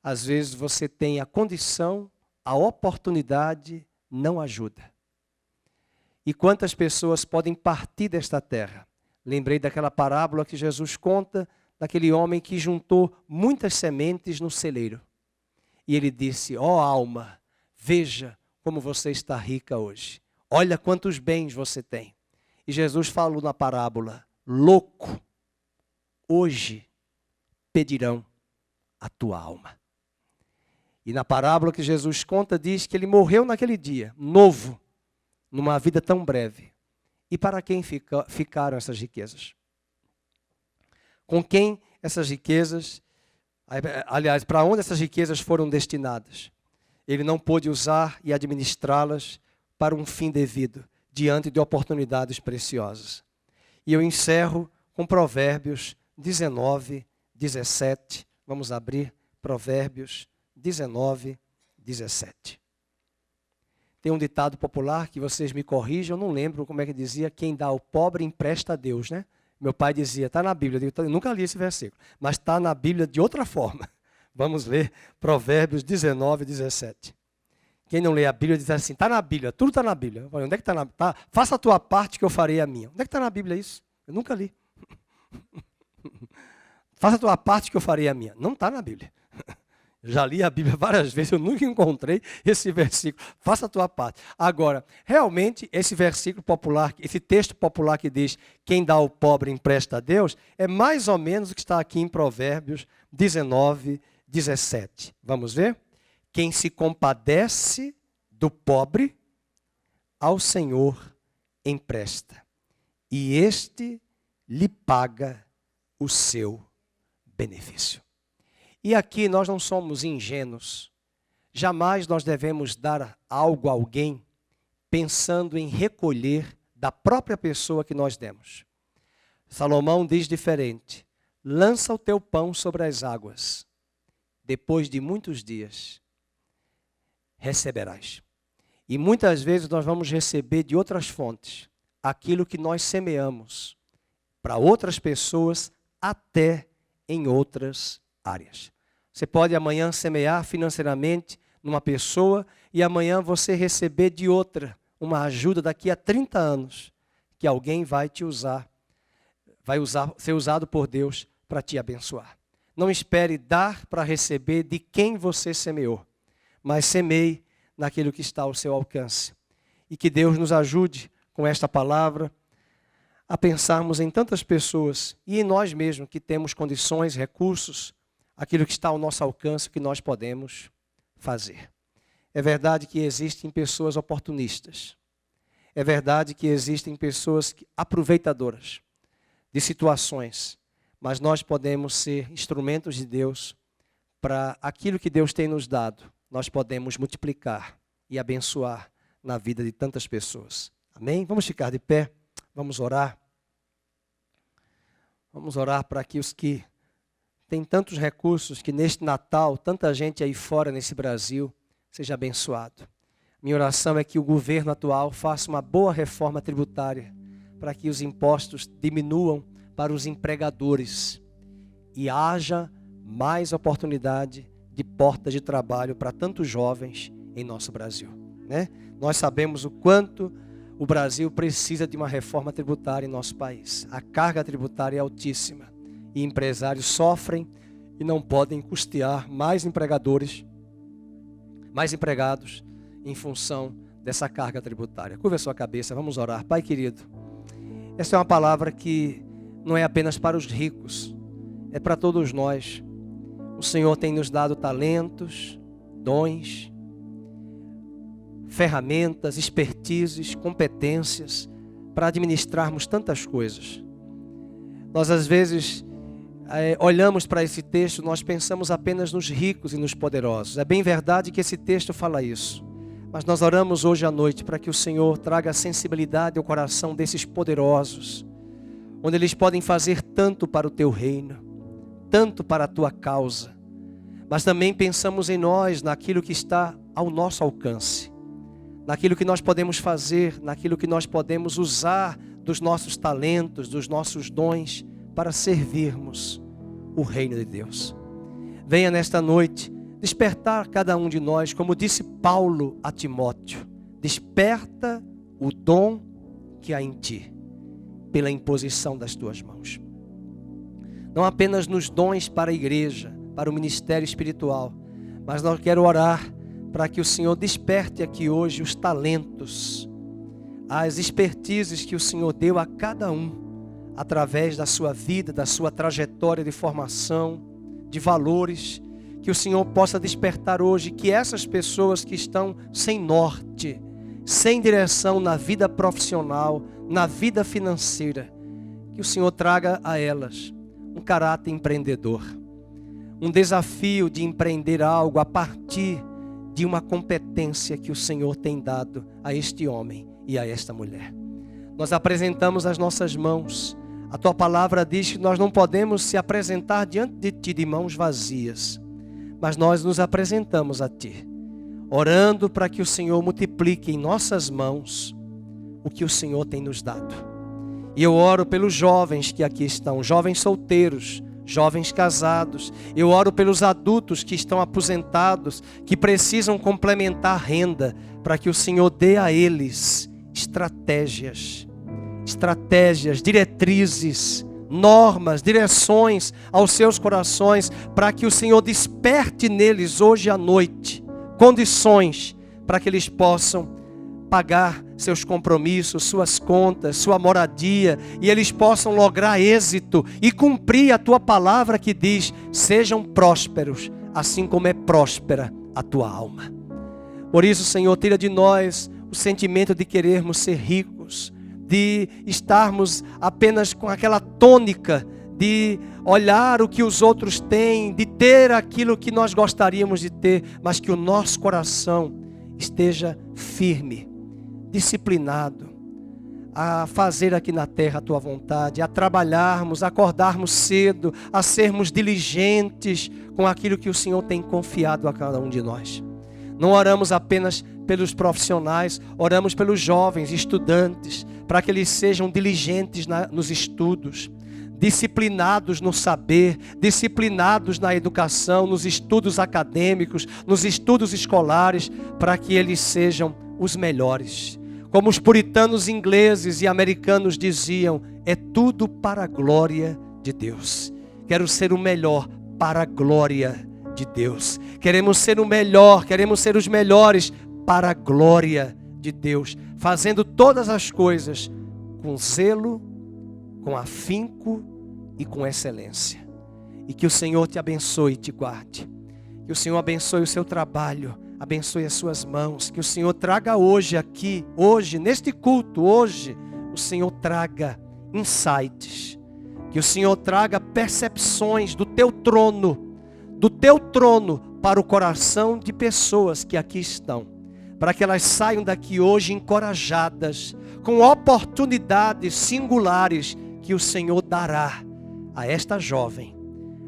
Às vezes você tem a condição, a oportunidade não ajuda. E quantas pessoas podem partir desta terra? Lembrei daquela parábola que Jesus conta, daquele homem que juntou muitas sementes no celeiro. E ele disse, ó alma, veja como você está rica hoje. Olha quantos bens você tem. E Jesus falou na parábola, louco, hoje pedirão a tua alma. E na parábola que Jesus conta, diz que ele morreu naquele dia, novo, numa vida tão breve. E para quem ficaram essas riquezas? Com quem essas riquezas, aliás, para onde essas riquezas foram destinadas? Ele não pôde usar e administrá-las para um fim devido, diante de oportunidades preciosas. E eu encerro com Provérbios 19, 17. Vamos abrir Provérbios 19, 17. Tem um ditado popular que vocês me corrijam, eu não lembro como é que dizia, quem dá ao pobre empresta a Deus, né? Meu pai dizia, está na Bíblia, eu nunca li esse versículo, mas está na Bíblia de outra forma. Vamos ler Provérbios 19, 17. Quem não lê a Bíblia diz assim, está na Bíblia, tudo está na Bíblia. Eu falei, onde é que está na Bíblia? Faça a tua parte que eu farei a minha. Onde é que está na Bíblia isso? Eu nunca li. Faça a tua parte que eu farei a minha. Não está na Bíblia. Já li a Bíblia várias vezes, eu nunca encontrei esse versículo. Faça a tua parte. Agora, realmente, esse versículo popular, esse texto popular que diz quem dá ao pobre empresta a Deus, é mais ou menos o que está aqui em Provérbios 19, 17. Vamos ver? Quem se compadece do pobre, ao Senhor empresta, e este lhe paga o seu benefício. E aqui nós não somos ingênuos. Jamais nós devemos dar algo a alguém pensando em recolher da própria pessoa que nós demos. Salomão diz diferente. Lança o teu pão sobre as águas. Depois de muitos dias, receberás. E muitas vezes nós vamos receber de outras fontes aquilo que nós semeamos para outras pessoas, até em outras áreas. Você pode amanhã semear financeiramente numa pessoa e amanhã você receber de outra uma ajuda daqui a 30 anos, que alguém vai te usar, ser usado por Deus para te abençoar. Não espere dar para receber de quem você semeou, mas semeie naquilo que está ao seu alcance. E que Deus nos ajude com esta palavra a pensarmos em tantas pessoas e em nós mesmos que temos condições, recursos, aquilo que está ao nosso alcance, que nós podemos fazer. É verdade que existem pessoas oportunistas. É verdade que existem pessoas aproveitadoras de situações. Mas nós podemos ser instrumentos de Deus para aquilo que Deus tem nos dado. Nós podemos multiplicar e abençoar na vida de tantas pessoas. Amém? Vamos ficar de pé. Vamos orar. Vamos orar para que os que têm tantos recursos, que neste Natal, tanta gente aí fora nesse Brasil, seja abençoado. Minha oração é que o governo atual faça uma boa reforma tributária para que os impostos diminuam para os empregadores e haja mais oportunidade de portas de trabalho para tantos jovens em nosso Brasil, né? Nós sabemos o quanto o Brasil precisa de uma reforma tributária em nosso país. A carga tributária é altíssima e empresários sofrem e não podem custear mais empregados em função dessa carga tributária. Curva a sua cabeça, vamos orar. Pai querido, essa é uma palavra que não é apenas para os ricos, é para todos nós. O Senhor tem nos dado talentos, dons, ferramentas, expertises, competências para administrarmos tantas coisas. Nós às vezes olhamos para esse texto, nós pensamos apenas nos ricos e nos poderosos. É bem verdade que esse texto fala isso. Mas nós oramos hoje à noite para que o Senhor traga sensibilidade ao coração desses poderosos, onde eles podem fazer tanto para o teu reino, tanto para a tua causa. Mas também pensamos em nós, naquilo que está ao nosso alcance, naquilo que nós podemos fazer, naquilo que nós podemos usar dos nossos talentos, dos nossos dons, para servirmos o reino de Deus. Venha nesta noite despertar cada um de nós, como disse Paulo a Timóteo, desperta o dom que há em ti, pela imposição das tuas mãos. Não apenas nos dons para a igreja, para o ministério espiritual, mas nós quero orar para que o Senhor desperte aqui hoje os talentos, as expertises que o Senhor deu a cada um, através da sua vida, da sua trajetória de formação, de valores, que o Senhor possa despertar hoje, que essas pessoas que estão sem norte, sem direção na vida profissional, na vida financeira, que o Senhor traga a elas um caráter empreendedor, um desafio de empreender algo a partir de uma competência que o Senhor tem dado a este homem e a esta mulher. Nós apresentamos as nossas mãos. A tua palavra diz que nós não podemos se apresentar diante de ti de mãos vazias, mas nós nos apresentamos a ti, orando para que o Senhor multiplique em nossas mãos o que o Senhor tem nos dado. E eu oro pelos jovens que aqui estão, jovens solteiros, jovens casados. Eu oro pelos adultos que estão aposentados, que precisam complementar a renda, para que o Senhor dê a eles estratégias, diretrizes, normas, direções aos seus corações, para que o Senhor desperte neles hoje à noite condições para que eles possam pagar seus compromissos, suas contas, sua moradia, e eles possam lograr êxito e cumprir a tua palavra que diz: sejam prósperos, assim como é próspera a tua alma. Por isso, Senhor, tira de nós o sentimento de querermos ser ricos, de estarmos apenas com aquela tônica de olhar o que os outros têm, de ter aquilo que nós gostaríamos de ter, mas que o nosso coração esteja firme, disciplinado a fazer aqui na terra a tua vontade, a trabalharmos, a acordarmos cedo, a sermos diligentes com aquilo que o Senhor tem confiado a cada um de nós. Não oramos apenas pelos profissionais, oramos pelos jovens estudantes, para que eles sejam diligentes nos estudos, disciplinados no saber, disciplinados na educação, nos estudos acadêmicos, nos estudos escolares, para que eles sejam os melhores. Como os puritanos ingleses e americanos diziam, é tudo para a glória de Deus. Quero ser o melhor para a glória de Deus. Queremos ser o melhor, queremos ser os melhores para a glória de Deus, fazendo todas as coisas com zelo, com afinco e com excelência. E que o Senhor te abençoe e te guarde. Que o Senhor abençoe o seu trabalho, abençoe as suas mãos. Que o Senhor traga hoje aqui, hoje, neste culto, hoje, o Senhor traga insights. Que o Senhor traga percepções do teu trono para o coração de pessoas que aqui estão. Para que elas saiam daqui hoje encorajadas, com oportunidades singulares que o Senhor dará a esta jovem,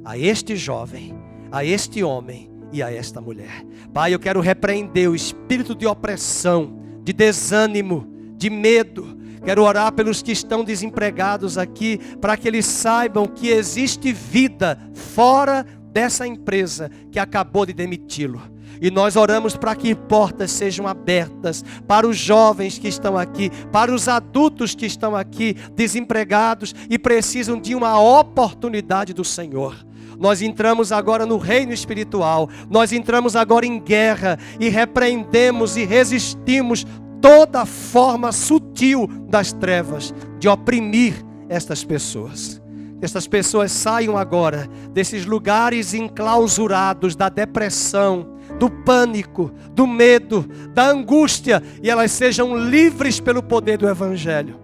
a este jovem, a este homem e a esta mulher. Pai, eu quero repreender o espírito de opressão, de desânimo, de medo. Quero orar pelos que estão desempregados aqui, para que eles saibam que existe vida fora dessa empresa que acabou de demiti-lo. E nós oramos para que portas sejam abertas para os jovens que estão aqui, para os adultos que estão aqui desempregados e precisam de uma oportunidade do Senhor. Nós entramos agora no reino espiritual, nós entramos agora em guerra e repreendemos e resistimos toda forma sutil das trevas de oprimir estas pessoas. Que estas pessoas saiam agora desses lugares enclausurados da depressão, do pânico, do medo, da angústia, e elas sejam livres pelo poder do Evangelho.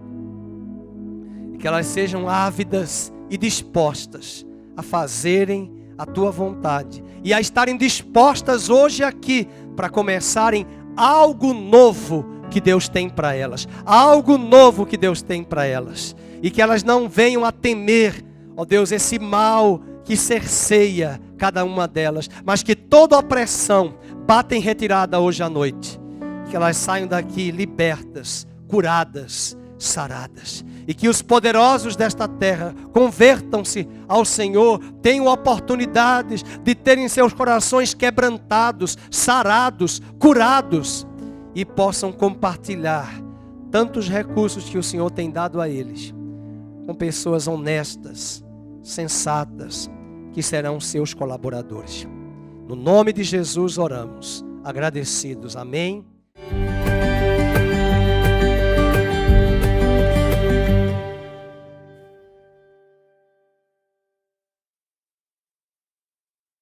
E que elas sejam ávidas e dispostas a fazerem a tua vontade e a estarem dispostas hoje aqui para começarem algo novo que Deus tem para elas, algo novo que Deus tem para elas, e que elas não venham a temer, ó Deus, esse mal que cerceia cada uma delas, mas que toda opressão bata em retirada hoje à noite, que elas saiam daqui libertas, curadas, saradas, e que os poderosos desta terra convertam-se ao Senhor, tenham oportunidades de terem seus corações quebrantados, sarados, curados, e possam compartilhar tantos recursos que o Senhor tem dado a eles, com pessoas honestas, sensatas, que serão seus colaboradores. No nome de Jesus oramos, agradecidos. Amém.